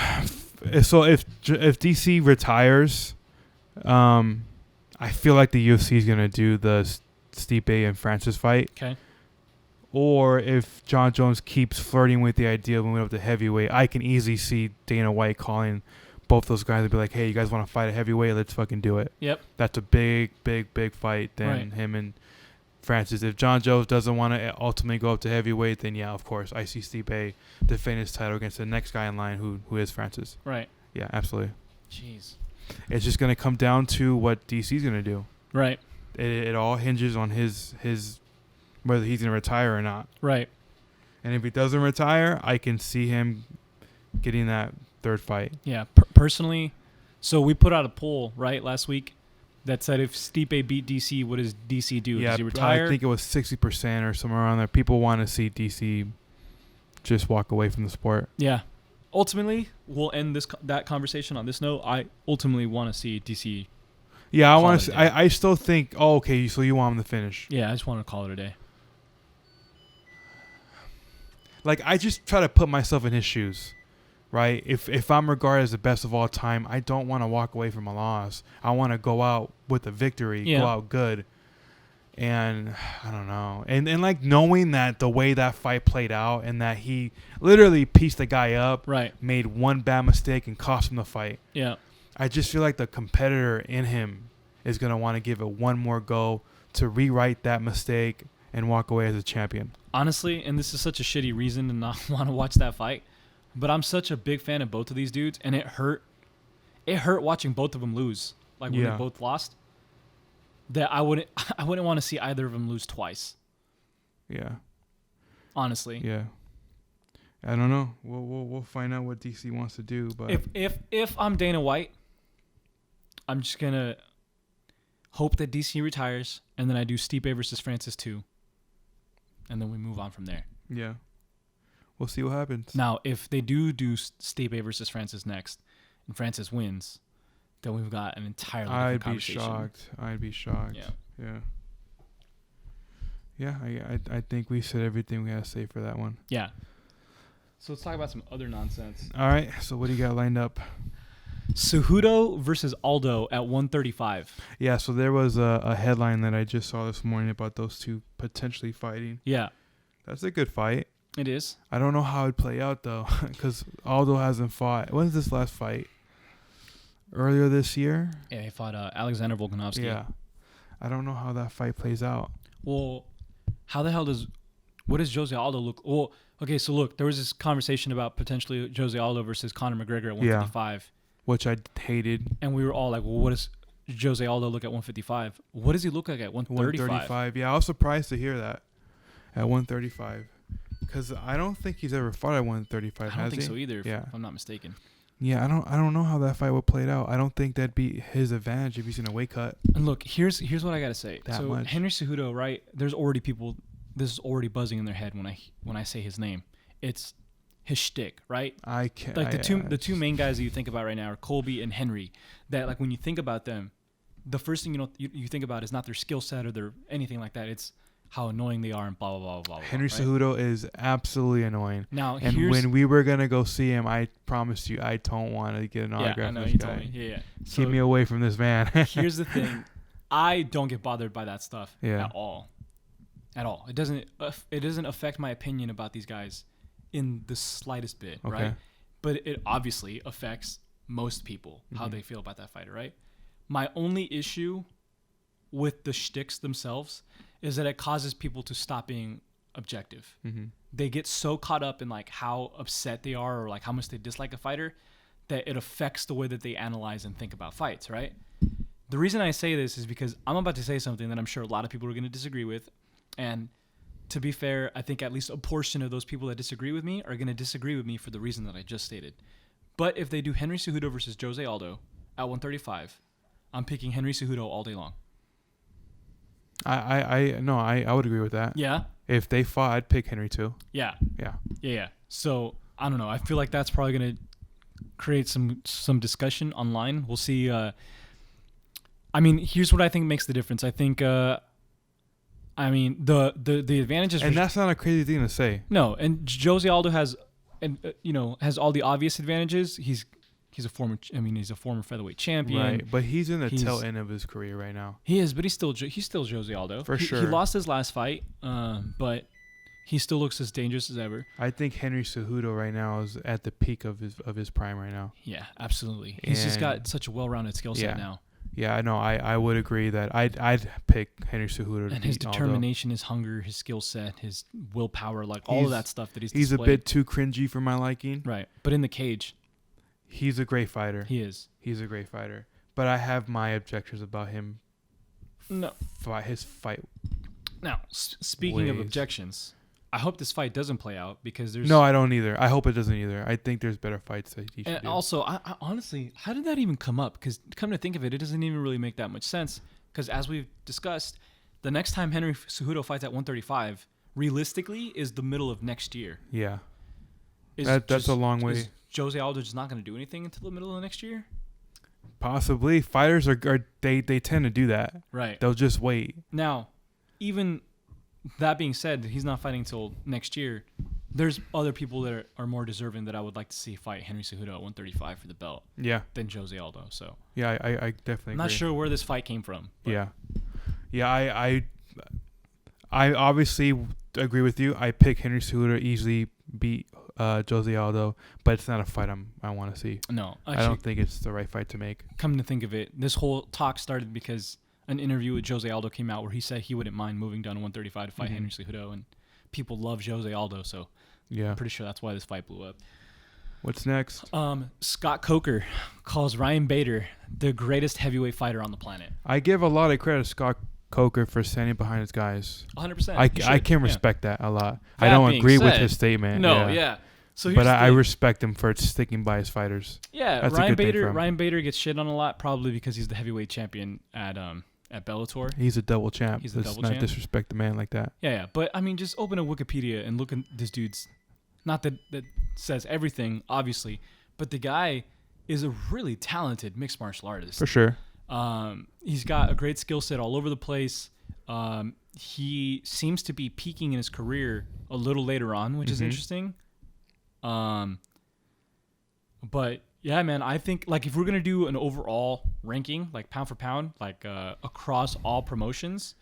so if DC retires, I feel like the UFC is gonna do the Stipe and Francis fight. Okay. Or if John Jones keeps flirting with the idea of moving up to heavyweight, I can easily see Dana White calling both those guys would be like, hey, you guys want to fight a heavyweight? Let's fucking do it. Yep. That's a big fight than him and Francis. If John Jones doesn't want to ultimately go up to heavyweight, then yeah, of course, I see Stipe defend his title against the next guy in line who is Francis. Right. Yeah, absolutely. Jeez. It's just going to come down to what DC's going to do. Right. It all hinges on his whether he's going to retire or not. Right. And if he doesn't retire, I can see him getting that third fight. Yeah, personally, so we put out a poll, right, last week that said if Stipe beat DC, what does DC do? Yeah, does he retire? I think it was 60% or somewhere around there. People want to see DC just walk away from the sport. Yeah. Ultimately, we'll end that conversation on this note. I ultimately want to see DC. Yeah, I want to. I still think. Oh, okay. So you want him to finish? Yeah, I just want to call it a day. Like, I just try to put myself in his shoes, right? If I'm regarded as the best of all time, I don't want to walk away from a loss. I want to go out with a victory, go out good. And I don't know. And like knowing that the way that fight played out and that he literally pieced the guy up, right, made one bad mistake and cost him the fight. Yeah. I just feel like the competitor in him is going to want to give it one more go to rewrite that mistake and walk away as a champion. Honestly, and this is such a shitty reason to not want to watch that fight, but I'm such a big fan of both of these dudes, and it hurt watching both of them lose. Like when they both lost. That I wouldn't want to see either of them lose twice. Yeah. Honestly. Yeah. I don't know. We'll find out what DC wants to do. But if I'm Dana White, I'm just gonna hope that DC retires, and then I do Stipe versus Francis 2, and then we move on from there. Yeah. We'll see what happens. Now, if they do Stipe versus Francis next, and Francis wins, then we've got an entirely different conversation. I'd be shocked. Yeah. Yeah, I think we said everything we had to say for that one. Yeah. So let's talk about some other nonsense. All right. So what do you got lined up? Cejudo versus Aldo at 135. Yeah, so there was a headline that I just saw this morning about those two potentially fighting. Yeah. That's a good fight. It is. I don't know how it'd play out, though, because Aldo hasn't fought. When's this last fight? Earlier this year? Yeah, he fought Alexander Volkanovski. Yeah. I don't know how that fight plays out. Well, what does Jose Aldo look? Well, okay, so look, there was this conversation about potentially Jose Aldo versus Conor McGregor at 155. Yeah, which I hated. And we were all like, well, what does Jose Aldo look at 155? What does he look like at 135? 135, yeah, I was surprised to hear that at 135. Because I don't think he's ever fought at 135, I don't think so either, yeah. if I'm not mistaken. Yeah, I don't know how that fight would play out. I don't think that'd be his advantage if he's in a weight cut. And look, here's what I gotta say. So Henry Cejudo, right? There's already people. This is already buzzing in their head when I say his name. It's his shtick, right? I can't. Like the two main guys that you think about right now are Colby and Henry. That like when you think about them, the first thing you think about is not their skill set or their anything like that. It's how annoying they are and blah, blah, blah, blah. Henry right? Cejudo is absolutely annoying. Now, and when we were going to go see him, I promised you I don't want to get an autograph. Yeah, I know, from this you guy. told me. Yeah. Keep me away from this man. Here's the thing. I don't get bothered by that stuff at all. At all. It doesn't affect my opinion about these guys in the slightest bit, right? But it obviously affects most people, how they feel about that fighter, right? My only issue with the shticks themselves is that it causes people to stop being objective. They get so caught up in like how upset they are or like how much they dislike a fighter that it affects the way that they analyze and think about fights, right? The reason I say this is because I'm about to say something that I'm sure a lot of people are going to disagree with. And to be fair, I think at least a portion of those people that disagree with me are going to disagree with me for the reason that I just stated. But if they do Henry Cejudo versus Jose Aldo at 135, I'm picking Henry Cejudo all day long. I would agree with that. Yeah. If they fought, I'd pick Henry too. Yeah. Yeah. So I don't know. I feel like that's probably gonna create some discussion online. We'll see. I mean, here's what I think makes the difference. I think. The advantages. And that's not a crazy thing to say. No, and Jose Aldo has all the obvious advantages. He's a former featherweight champion. Right, but he's in the tail end of his career right now. He is, but he's still Jose Aldo. For sure. He lost his last fight, but He still looks as dangerous as ever. I think Henry Cejudo right now is at the peak of his prime right now. Yeah, absolutely. He's just got such a well-rounded skill set now. Yeah, I know. I would agree that I'd pick Henry Cejudo. And his determination, his hunger, his skill set, his willpower, like all of that stuff that he's displayed. He's a bit too cringy for my liking. Right. But in the cage, he's a great fighter. He is. He's a great fighter. But I have my objections about him. No. His fight. Now, speaking of objections, I hope this fight doesn't play out because there's... No, I don't either. I hope it doesn't either. I think there's better fights that he should and do. Also, I honestly, how did that even come up? Because come to think of it, it doesn't even really make that much sense. Because as we've discussed, the next time Henry Cejudo fights at 135, realistically, is the middle of next year. Yeah. That's a long way. Is Jose Aldo just not going to do anything until the middle of next year? Possibly. Fighters they tend to do that. Right. They'll just wait. Now, even that being said, he's not fighting until next year. There's other people that are more deserving that I would like to see fight Henry Cejudo at 135 for the belt. Yeah. Than Jose Aldo. So. Yeah, I definitely. I'm not sure where this fight came from. Yeah. Yeah, I obviously agree with you. I pick Henry Cejudo easily beat Jose Aldo, but it's not a fight I want to see. No, actually, I don't think it's the right fight to make. Come to think of it, this whole talk started because an interview with Jose Aldo came out where he said he wouldn't mind moving down to 135 to fight Henry Cejudo, and people love Jose Aldo, so yeah, I'm pretty sure that's why this fight blew up. What's next? Scott Coker calls Ryan Bader the greatest heavyweight fighter on the planet. I give a lot of credit to Scott Coker for standing behind his guys. 100%. I can respect that a lot. I don't agree with his statement. No, yeah. So but I respect him for sticking by his fighters. Yeah, that's Ryan Bader gets shit on a lot, probably because he's the heavyweight champion at Bellator. He's a double champ. He's a double champ. Not disrespect the man like that. Yeah. But I mean, just open a Wikipedia and look at this dude's. Not that says everything, obviously, but the guy is a really talented mixed martial artist. For sure. He's got a great skill set all over the place. He seems to be peaking in his career a little later on, which is interesting. But yeah, man, I think like if we're gonna do an overall ranking, like pound for pound, like across all promotions,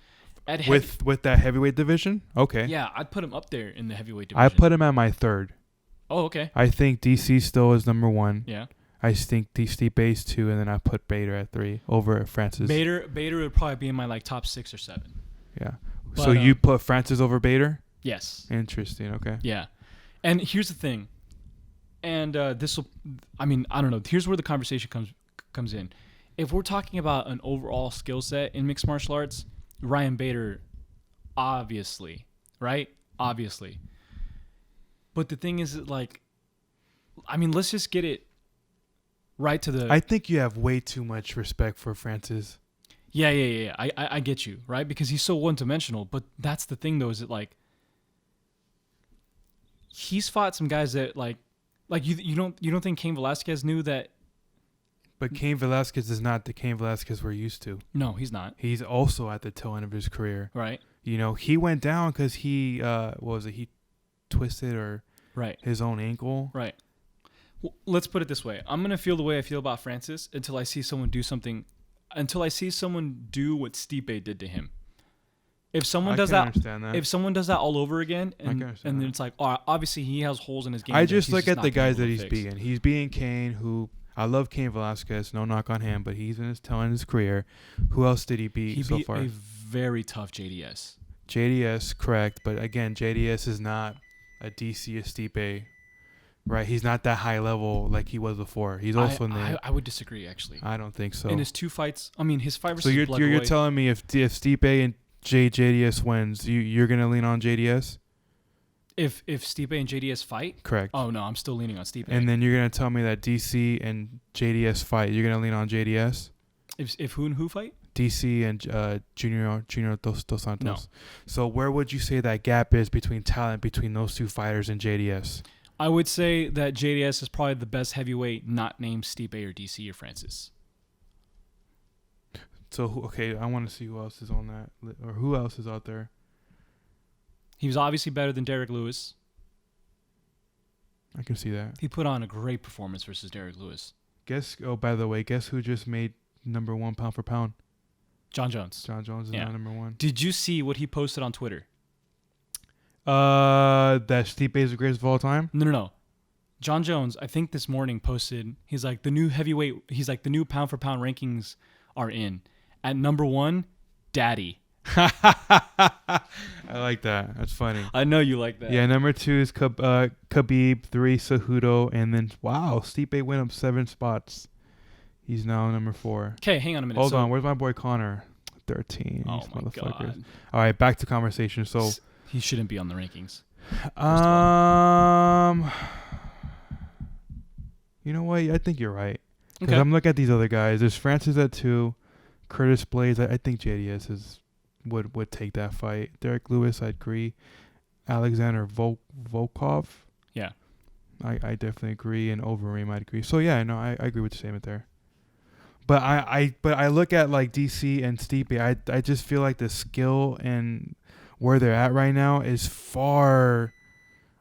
with that heavyweight division, okay. Yeah, I'd put him up there in the heavyweight division. I put him at my third. Oh, okay. I think DC still is number 1. Yeah. I think Stipe is 2, and then I put Bader at 3 over Francis. Bader would probably be in my like top 6 or 7. Yeah. But, so you put Francis over Bader? Yes. Interesting. Okay. Yeah. And here's the thing. And this will, I mean, I don't know. Here's where the conversation comes in. If we're talking about an overall skill set in mixed martial arts, Ryan Bader, obviously, right? Obviously. But the thing is, like, I mean, let's just get it right to the... I think you have way too much respect for Francis. Yeah. I get you, right? Because he's so one-dimensional. But that's the thing, though, is that, like, he's fought some guys that, like you don't think Cain Velasquez knew that? But Cain Velasquez is not the Cain Velasquez we're used to. No, he's not. He's also at the tail end of his career. Right. You know, he went down because he, he twisted his own ankle. Right. Well, let's put it this way. I'm going to feel the way I feel about Francis until I see someone do what Stipe did to him. If someone does that, if someone does that all over again, and then it's like, oh, obviously he has holes in his game. I just look at the guys that he's beating. He's beating Cain, who I love Cain Velasquez, no knock on him, but he's in his tail end of his career. Who else did he beat so far? He beat a very tough JDS. JDS, correct, but again, JDS is not a DC Stipe, right? He's not that high level like he was before. He's also I would disagree, actually. I don't think so. In his 2 fights, I mean, his fight versus So you're telling me if Stipe and JDS wins, you're gonna lean on JDS? If Stipe and JDS fight? Correct. Oh no, I'm still leaning on Stipe. And then you're gonna tell me that DC and JDS fight, you're gonna lean on JDS? If who and who fight? DC and Junior Dos Santos. No. So where would you say that gap is between talent between those 2 fighters and JDS? I would say that JDS is probably the best heavyweight not named Stipe or DC or Francis. So, okay, I want to see who else is on that, or who else is out there. He was obviously better than Derek Lewis. I can see that. He put on a great performance versus Derek Lewis. By the way, guess who just made number 1 pound for pound? John Jones. John Jones is now number 1. Did you see what he posted on Twitter? That Stipe is the greatest of all time? No. John Jones, I think this morning posted, he's like, the new pound for pound rankings are in. At number 1, Daddy. I like that. That's funny. I know you like that. Yeah, number 2 is Khabib, 3 Cejudo, and then wow, Stipe went up 7 spots. He's now number 4. Okay, hang on a minute. Hold on, where's my boy Conor? 13. Oh my god. All right, back to conversation. So he shouldn't be on the rankings. You know what? I think you're right. Because I'm looking at these other guys. There's Francis at 2, Curtis Blades. I think JDS would take that fight. Derek Lewis, I agree. Alexander Volkov. Yeah. I definitely agree. And Overeem, I agree. So yeah, no, I agree with the statement there. But I look at like DC and Stipe. I just feel like the skill and where they're at right now is far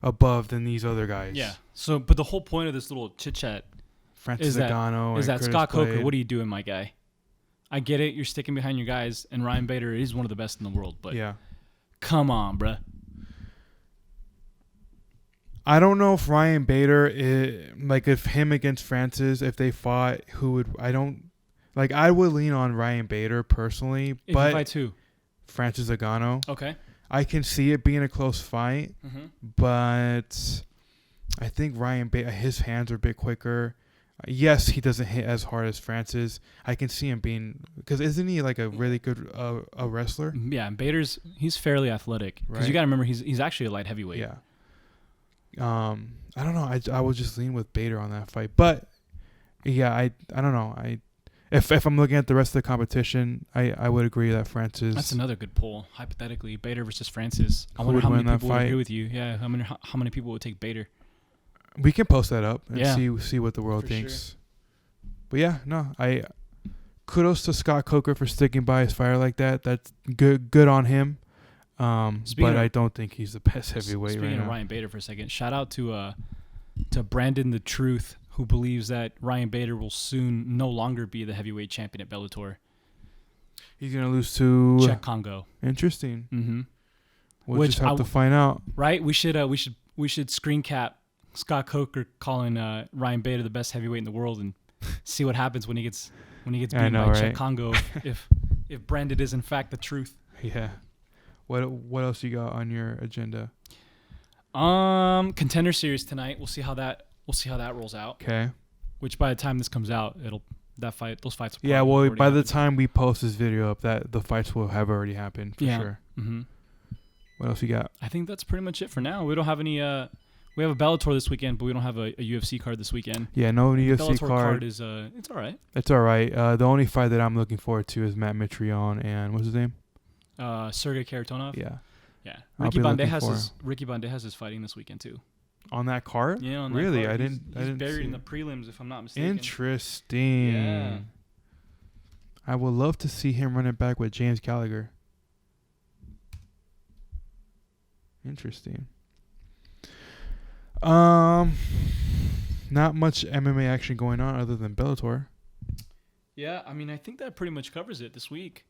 above than these other guys. Yeah. So, but the whole point of this little chit chat Francis Ngannou is that Curtis Scott Coker. Blade. What are you doing, my guy? I get it. You're sticking behind your guys, and Ryan Bader is one of the best in the world. But yeah, come on, bruh. I don't know if Ryan Bader if him against Francis, if they fought, who would I would lean on Ryan Bader personally, If but you fight who? Francis Ngannou. Okay. I can see it being a close fight, but I think Ryan Bader, his hands are a bit quicker. Yes, he doesn't hit as hard as Francis. I can see him being, because isn't he like a really good a wrestler? Yeah, he's fairly athletic. Because you got to remember he's actually a light heavyweight. Yeah. I don't know. I would just lean with Bader on that fight, but yeah, I don't know. If I'm looking at the rest of the competition, I would agree that Francis. That's another good poll. Hypothetically, Bader versus Francis. I Who wonder would how win many that people would fight? agree with you. Yeah, how many people would take Bader? We can post that up and Yeah. see what the world For thinks. sure. But yeah, no, kudos to Scott Coker for sticking by his fire like that. That's good on him. But I don't think he's the best heavyweight right now. Speaking of Ryan Bader for a second, shout out to Brandon the Truth, who believes that Ryan Bader will soon no longer be the heavyweight champion at Bellator. He's gonna lose to Czech Congo. Interesting. Mm-hmm. We'll just have to find out. Right? We should screen cap Scott Coker calling Ryan Bader the best heavyweight in the world and see what happens when he gets beat by Czech Congo if Brandon is in fact the truth. Yeah. What else you got on your agenda? Contender series tonight. We'll see how that rolls out. Okay. Which by the time this comes out, those fights. Yeah. Well, by the time we post this video up, the fights will have already happened for sure. Mm-hmm. What else you got? I think that's pretty much it for now. We don't have any. We have a Bellator this weekend, but we don't have a UFC card this weekend. Yeah, no UFC Bellator card is it's all right. It's all right. The only fight that I'm looking forward to is Matt Mitrione and what's his name? Sergey Kharitonov. Yeah. Yeah. I'll Ricky be looking Bandejas is fighting this weekend too. On that card? Yeah, on that really? card. I He's didn't buried see in the prelims, if I'm not mistaken. Interesting. Yeah. I would love to see him running back with James Gallagher. Interesting. Not much MMA action going on other than Bellator. Yeah, I mean, I think that pretty much covers it this week.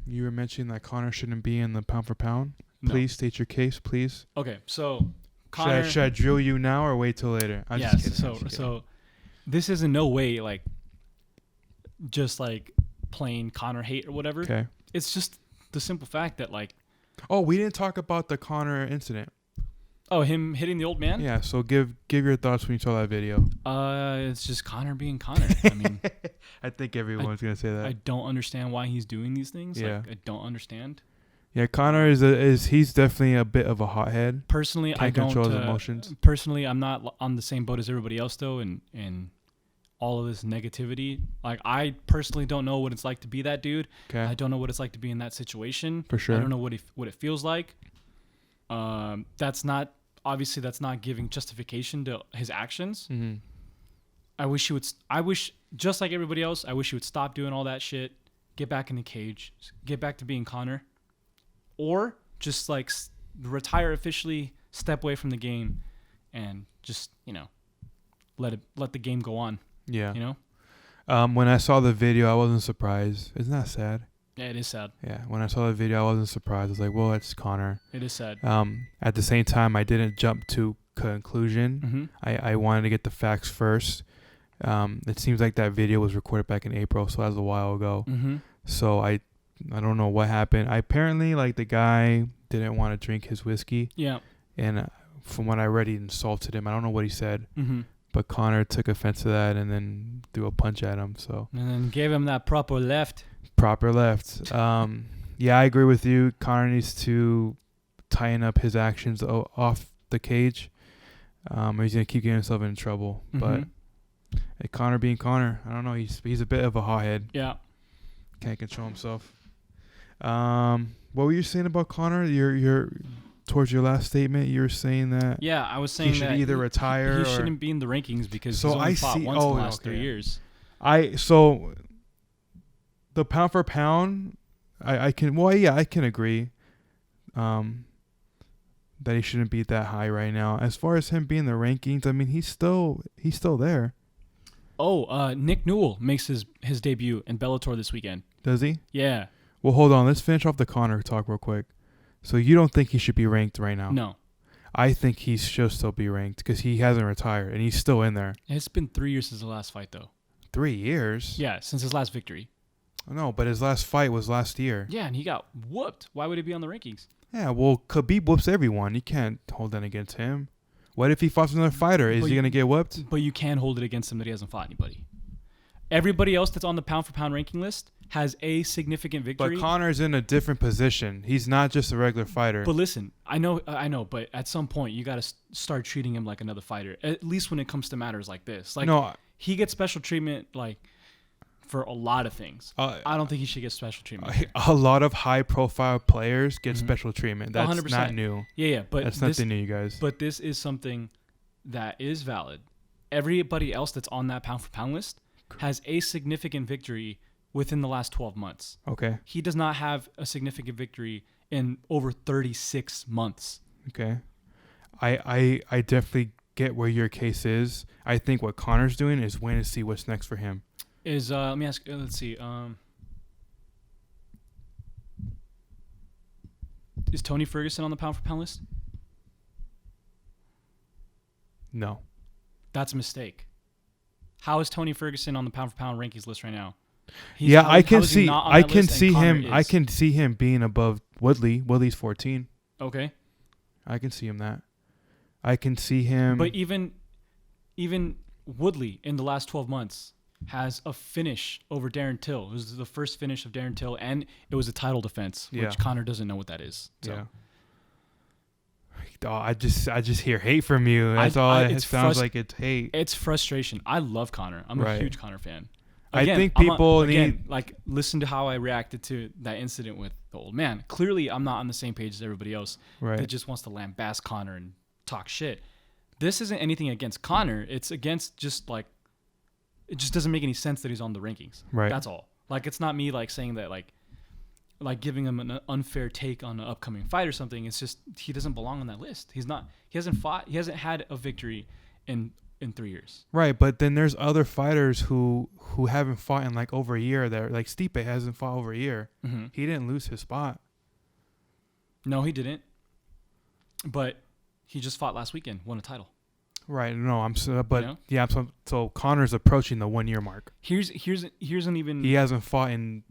You were mentioning that Conor shouldn't be in the pound for pound. No. Please state your case, please. Okay, so Conor. Should I drill you now or wait till later? I'm just kidding. So this is in no way just plain Conor hate or whatever. Okay. It's just the simple fact that Oh, we didn't talk about the Conor incident. Oh, him hitting the old man? Yeah, so give your thoughts when you saw that video. It's just Conor being Conor. I mean, I think everyone's going to say that. I don't understand why he's doing these things. Yeah. I don't understand. Yeah, Conor he's definitely a bit of a hothead. Personally, Can't I don't control his emotions. Personally, I'm not on the same boat as everybody else though, and all of this negativity. I personally don't know what it's like to be that dude. Okay. I don't know what it's like to be in that situation. For sure. I don't know what it feels like. That's not giving justification to his actions. Mm-hmm. I wish just like everybody else, I wish he would stop doing all that shit, get back in the cage, get back to being Conor, or just retire officially, step away from the game, and just let the game go on. Yeah. You know. When I saw the video, I wasn't surprised. Isn't that sad? Yeah, it is sad. Yeah, when I saw the video, I wasn't surprised. I was like, well, it's Conor. It is sad. At the same time, I didn't jump to conclusion. I wanted to get the facts first. It seems like that video was recorded back in April, so that was a while ago. So I don't know what happened. Apparently, like, the guy didn't want to drink his whiskey. Yeah. And from what I read, he insulted him. I don't know what he said. But Conor took offense to that and then threw a punch at him. So. And then gave him that proper left. Yeah, I agree with you. Conor needs to tighten up his actions off the cage. Or he's going to keep getting himself in trouble. But Conor being Conor, I don't know. He's a bit of a hothead. Yeah. Can't control himself. What were you saying about Conor? You're towards your last statement, you were saying that. Yeah, I was saying he should that either retire. He shouldn't be in the rankings because so he's only fought once in the last 3 years. So the pound for pound, I can agree. That he shouldn't be that high right now. As far as him being in the rankings, I mean, he's still there. Oh, Nick Newell makes his debut in Bellator this weekend. Does he? Yeah. Well, hold on. Let's finish off the Conor talk real quick. So you don't think he should be ranked right now? No. I think he should still be ranked because he hasn't retired and he's still in there. It's been 3 years since the last fight, though. 3 years? Yeah, since his last victory. No, but his last fight was last year. Yeah, and he got whooped. Why would he be on the rankings? Yeah, well, Khabib whoops everyone. You can't hold that against him. What if he fights another fighter? Is he going to get whooped? But you can hold it against him that he hasn't fought anybody. Everybody else that's on the pound-for-pound ranking list has a significant victory. But Conor's in a different position. He's not just a regular fighter. But listen, I know, but at some point you got to start treating him like another fighter. At least when it comes to matters like this. Like, no, he gets special treatment, like, for a lot of things. I don't think he should get special treatment. A lot of high-profile players get special treatment. That's 100%. Not new. Yeah, but that's nothing new, you guys. But this is something that is valid. Everybody else that's on that pound-for-pound list has a significant victory within the last 12 months. Okay. He does not have a significant victory in over 36 months. Okay. I definitely get where your case is. I think what Conor's doing is waiting to see what's next for him. Let me ask, let's see. Is Tony Ferguson on the pound-for-pound list? No. That's a mistake. How is Tony Ferguson on the pound-for-pound rankings list right now? I can see him being above Woodley. Woodley's 14. Okay. I can see him that. I can see him. But even Woodley in the last 12 months has a finish over Darren Till. It was the first finish of Darren Till, and it was a title defense, which Conor doesn't know what that is. So. Yeah. Oh, I just hear hate from you. That's all. It sounds like it's hate. It's frustration. I love Conor. I'm a huge Conor fan. Again, I think people need listen to how I reacted to that incident with the old man. Clearly, I'm not on the same page as everybody else that just wants to lambast Conor and talk shit. This isn't anything against Conor. It's against just like it just doesn't make any sense that he's on the rankings. Right. That's all. Like it's not me like saying that like giving him an unfair take on an upcoming fight or something. It's just he doesn't belong on that list. He's not. He hasn't fought. He hasn't had a victory in 3 years. Right, but then there's other fighters who haven't fought in like over a year. There, like Stipe hasn't fought over a year. Mm-hmm. He didn't lose his spot. No, he didn't. But he just fought last weekend, won a title. Right. No, so Conor's approaching the 1 year mark. Here's an even. He hasn't fought in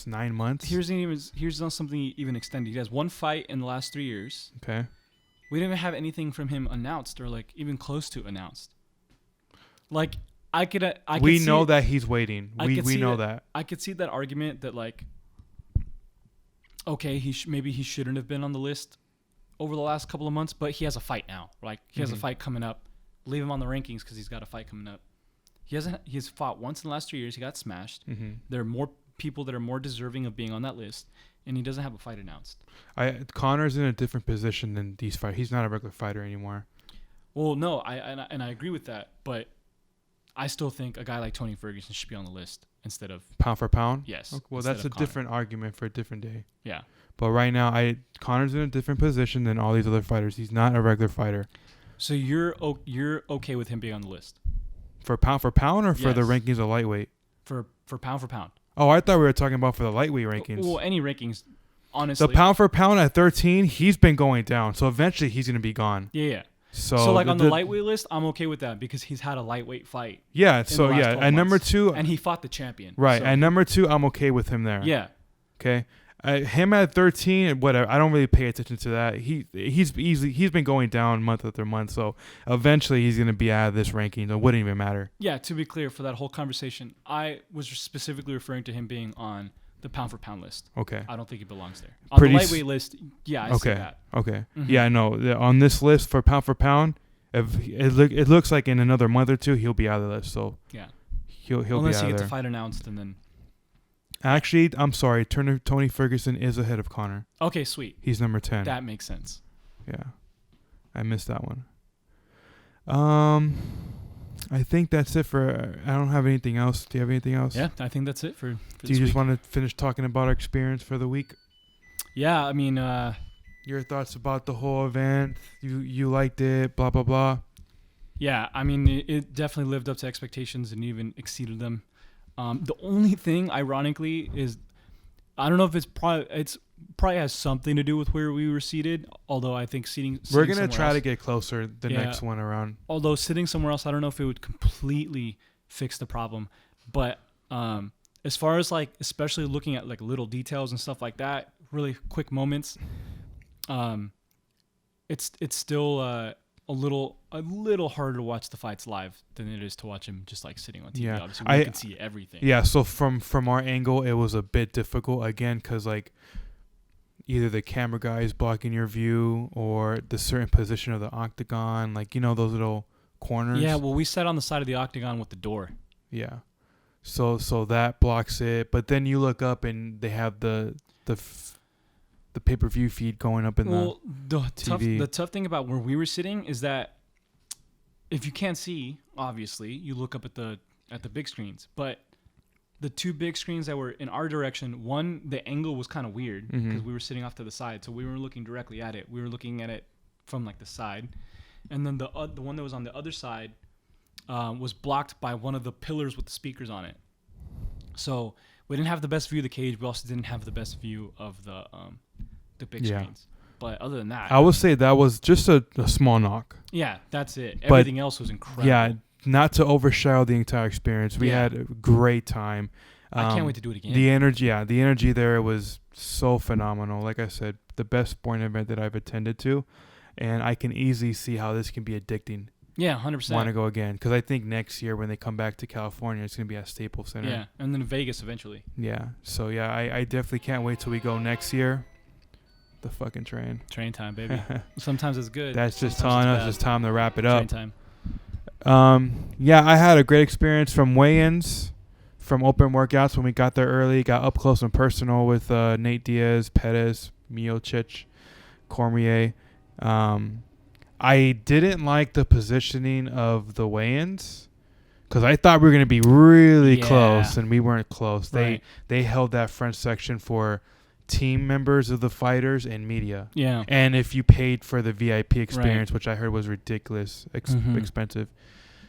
9 months. Here's not something even extended. He has one fight in the last 3 years. Okay. We didn't even have anything from him announced or like even close to announced. Like I could know that he's waiting. We know that. I could see that argument that like, okay, maybe he shouldn't have been on the list over the last couple of months, but he has a fight now. Like he has a fight coming up. Leave him on the rankings because he's got a fight coming up. He's fought once in the last 3 years. He got smashed. Mm-hmm. There are more people that are more deserving of being on that list, and he doesn't have a fight announced. Conor's in a different position than these fighters. He's not a regular fighter anymore. Well, no, I agree with that, but I still think a guy like Tony Ferguson should be on the list instead of pound for pound. Yes. Okay, well, that's a different argument for a different day. Yeah. But right now, Conor's in a different position than all these other fighters. He's not a regular fighter. So you're okay with him being on the list for pound or for the rankings of lightweight? For pound for pound. Oh, I thought we were talking about for the lightweight rankings. Well, any rankings, honestly. The pound for pound at 13, he's been going down. So eventually he's going to be gone. Yeah. So like on the lightweight list, I'm okay with that because he's had a lightweight fight. Yeah. So yeah, at number 2, and he fought the champion. Right. So. At number 2, I'm okay with him there. Yeah. Okay. Him at 13, whatever. I don't really pay attention to that. He's been going down month after month. So eventually he's going to be out of this ranking. It wouldn't even matter. Yeah. To be clear, for that whole conversation, I was specifically referring to him being on the pound for pound list. Okay. I don't think he belongs there. On the lightweight list, yeah, I see that. Okay. Mm-hmm. Yeah, no. On this list for pound, if it looks like in another month or two he'll be out of the list. So yeah, he'll unless be out of there. Unless he gets the fight announced and then. Actually, I'm sorry. Tony Ferguson is ahead of Conor. Okay, sweet. He's number 10. That makes sense. Yeah, I missed that one. I think that's it for. I don't have anything else. Do you have anything else? Yeah, I think that's it for Do you just want to finish talking about our experience for the week? Yeah, I mean, your thoughts about the whole event. You liked it. Blah blah blah. Yeah, I mean, it definitely lived up to expectations and even exceeded them. The only thing, ironically, is I don't know if it's probably has something to do with where we were seated. Although I think we're gonna try to get closer the next one around. Although sitting somewhere else, I don't know if it would completely fix the problem. But as far as like, especially looking at like little details and stuff like that, really quick moments, it's still a little harder to watch the fights live than it is to watch him just like sitting on TV. Yeah. Obviously, we can see everything. Yeah, so from our angle, it was a bit difficult again because like either the camera guy is blocking your view or the certain position of the octagon, like those little corners. Yeah, well, we sat on the side of the octagon with the door. Yeah, so that blocks it. But then you look up and they have the pay-per-view feed going up in the TV. The tough thing about where we were sitting is that if you can't see, obviously, you look up at the big screens. But the two big screens that were in our direction, one, the angle was kind of weird because we were sitting off to the side, so we weren't looking directly at it. We were looking at it from like the side, and then the one that was on the other side was blocked by one of the pillars with the speakers on it. So we didn't have the best view of the cage. We also didn't have the best view of the big screens. But other than that, I would say that was just a small knock. Yeah, that's it. Everything else was incredible. Yeah, not to overshadow the entire experience. We had a great time. I can't wait to do it again. The energy there was so phenomenal. Like I said, the best sporting event that I've attended to, and I can easily see how this can be addicting. Yeah, 100%. Want to go again because I think next year when they come back to California, it's going to be at Staples Center. Yeah, and then Vegas eventually. Yeah, so yeah, I definitely can't wait till we go next year. The fucking train. Train time, baby. Sometimes it's good. That's just telling us it's time to wrap it up. Train time. Yeah, I had a great experience from weigh-ins, from open workouts when we got there early. Got up close and personal with Nate Diaz, Pettis, Miocic, Cormier. I didn't like the positioning of the weigh-ins because I thought we were going to be really close, and we weren't close. Right. They held that front section for team members of the fighters and media. Yeah. And if you paid for the VIP experience, which I heard was ridiculous expensive.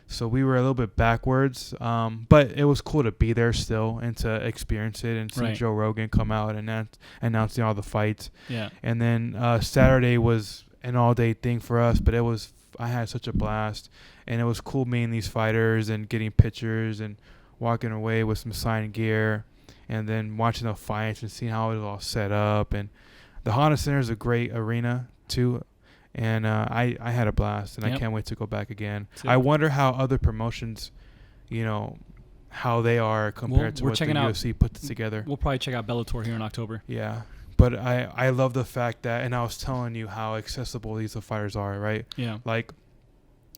So we were a little bit backwards, but it was cool to be there still and to experience it and see Joe Rogan come out and announcing all the fights. Yeah. And then Saturday was an all-day thing for us, but I had such a blast, and it was cool meeting these fighters and getting pictures and walking away with some signed gear, and then watching the fights and seeing how it was all set up. And the Honda Center is a great arena too, and I had a blast, and I can't wait to go back again. I wonder how other promotions, how they are compared to what the UFC puts together. We'll probably check out Bellator here in October. Yeah. But I love the fact that, and I was telling you how accessible these fighters are, right? Yeah. Like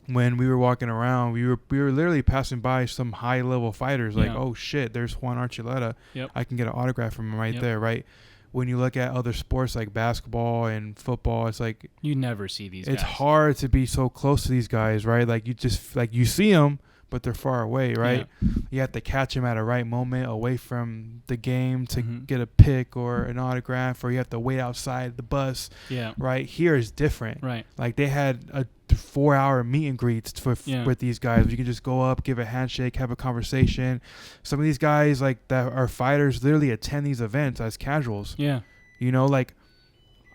when we were walking around, we were literally passing by some high level fighters. Like, oh shit, there's Juan Archuleta. Yep. I can get an autograph from him right there, right? When you look at other sports like basketball and football, it's like you never see these guys. It's hard to be so close to these guys, right? Like you just you see them, but they're far away, right? Yeah. You have to catch them at a right moment away from the game to get a pick or an autograph, or you have to wait outside the bus. Yeah. Right? Here is different. Right. Like they had a 4-hour meet and greets with these guys. You can just go up, give a handshake, have a conversation. Some of these guys like that are fighters literally attend these events as casuals. Yeah. You know, like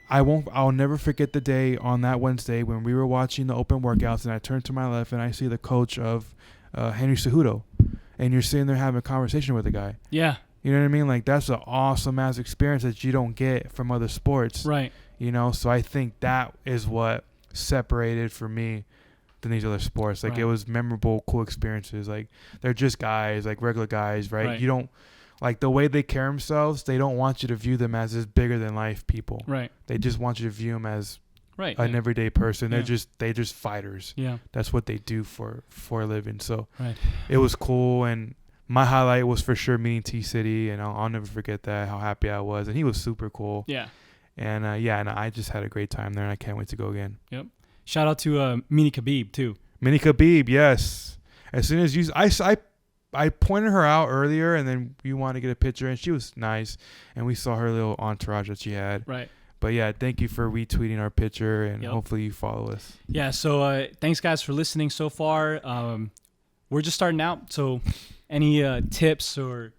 I'll never forget the day on that Wednesday when we were watching the open workouts and I turned to my left and I see the coach of Henry Cejudo, and you're sitting there having a conversation with the guy. Yeah. You know what I mean? Like that's an awesome ass experience that you don't get from other sports. Right. You know, so I think that is what separated for me than these other sports. Like it was memorable, cool experiences. Like they're just guys, like regular guys, right? You don't like the way they carry themselves. They don't want you to view them as this bigger than life people. Right. They just want you to view them as an everyday person. They're just fighters. Yeah. That's what they do for a living. So it was cool, and my highlight was for sure meeting T-City, and I'll never forget that, how happy I was, and he was super cool. Yeah. And and I just had a great time there, and I can't wait to go again. Yep. Shout out to Mini Khabib too. Mini Khabib, yes. As soon as I pointed her out earlier, and then you wanted to get a picture, and she was nice, and we saw her little entourage that she had. Right. But yeah, thank you for retweeting our picture, and hopefully you follow us. Yeah. So thanks guys for listening so far. We're just starting out, so any tips or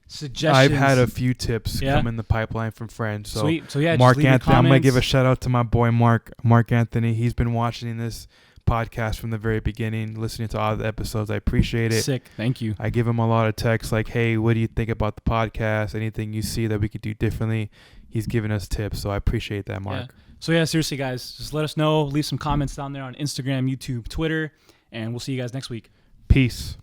suggestions? I've had a few tips come in the pipeline from friends. So sweet. So yeah, Mark just leave Anthony, I'm gonna give a comments. shout out to my boy Mark Anthony. He's been watching this podcast from the very beginning, listening to all the episodes. I appreciate it. Sick. Thank you. I give him a lot of texts like, hey, what do you think about the podcast? Anything you see that we could do differently? He's giving us tips, so I appreciate that, Mark. Yeah. So yeah, seriously guys, just let us know. Leave some comments down there on Instagram, YouTube, Twitter, and we'll see you guys next week. Peace.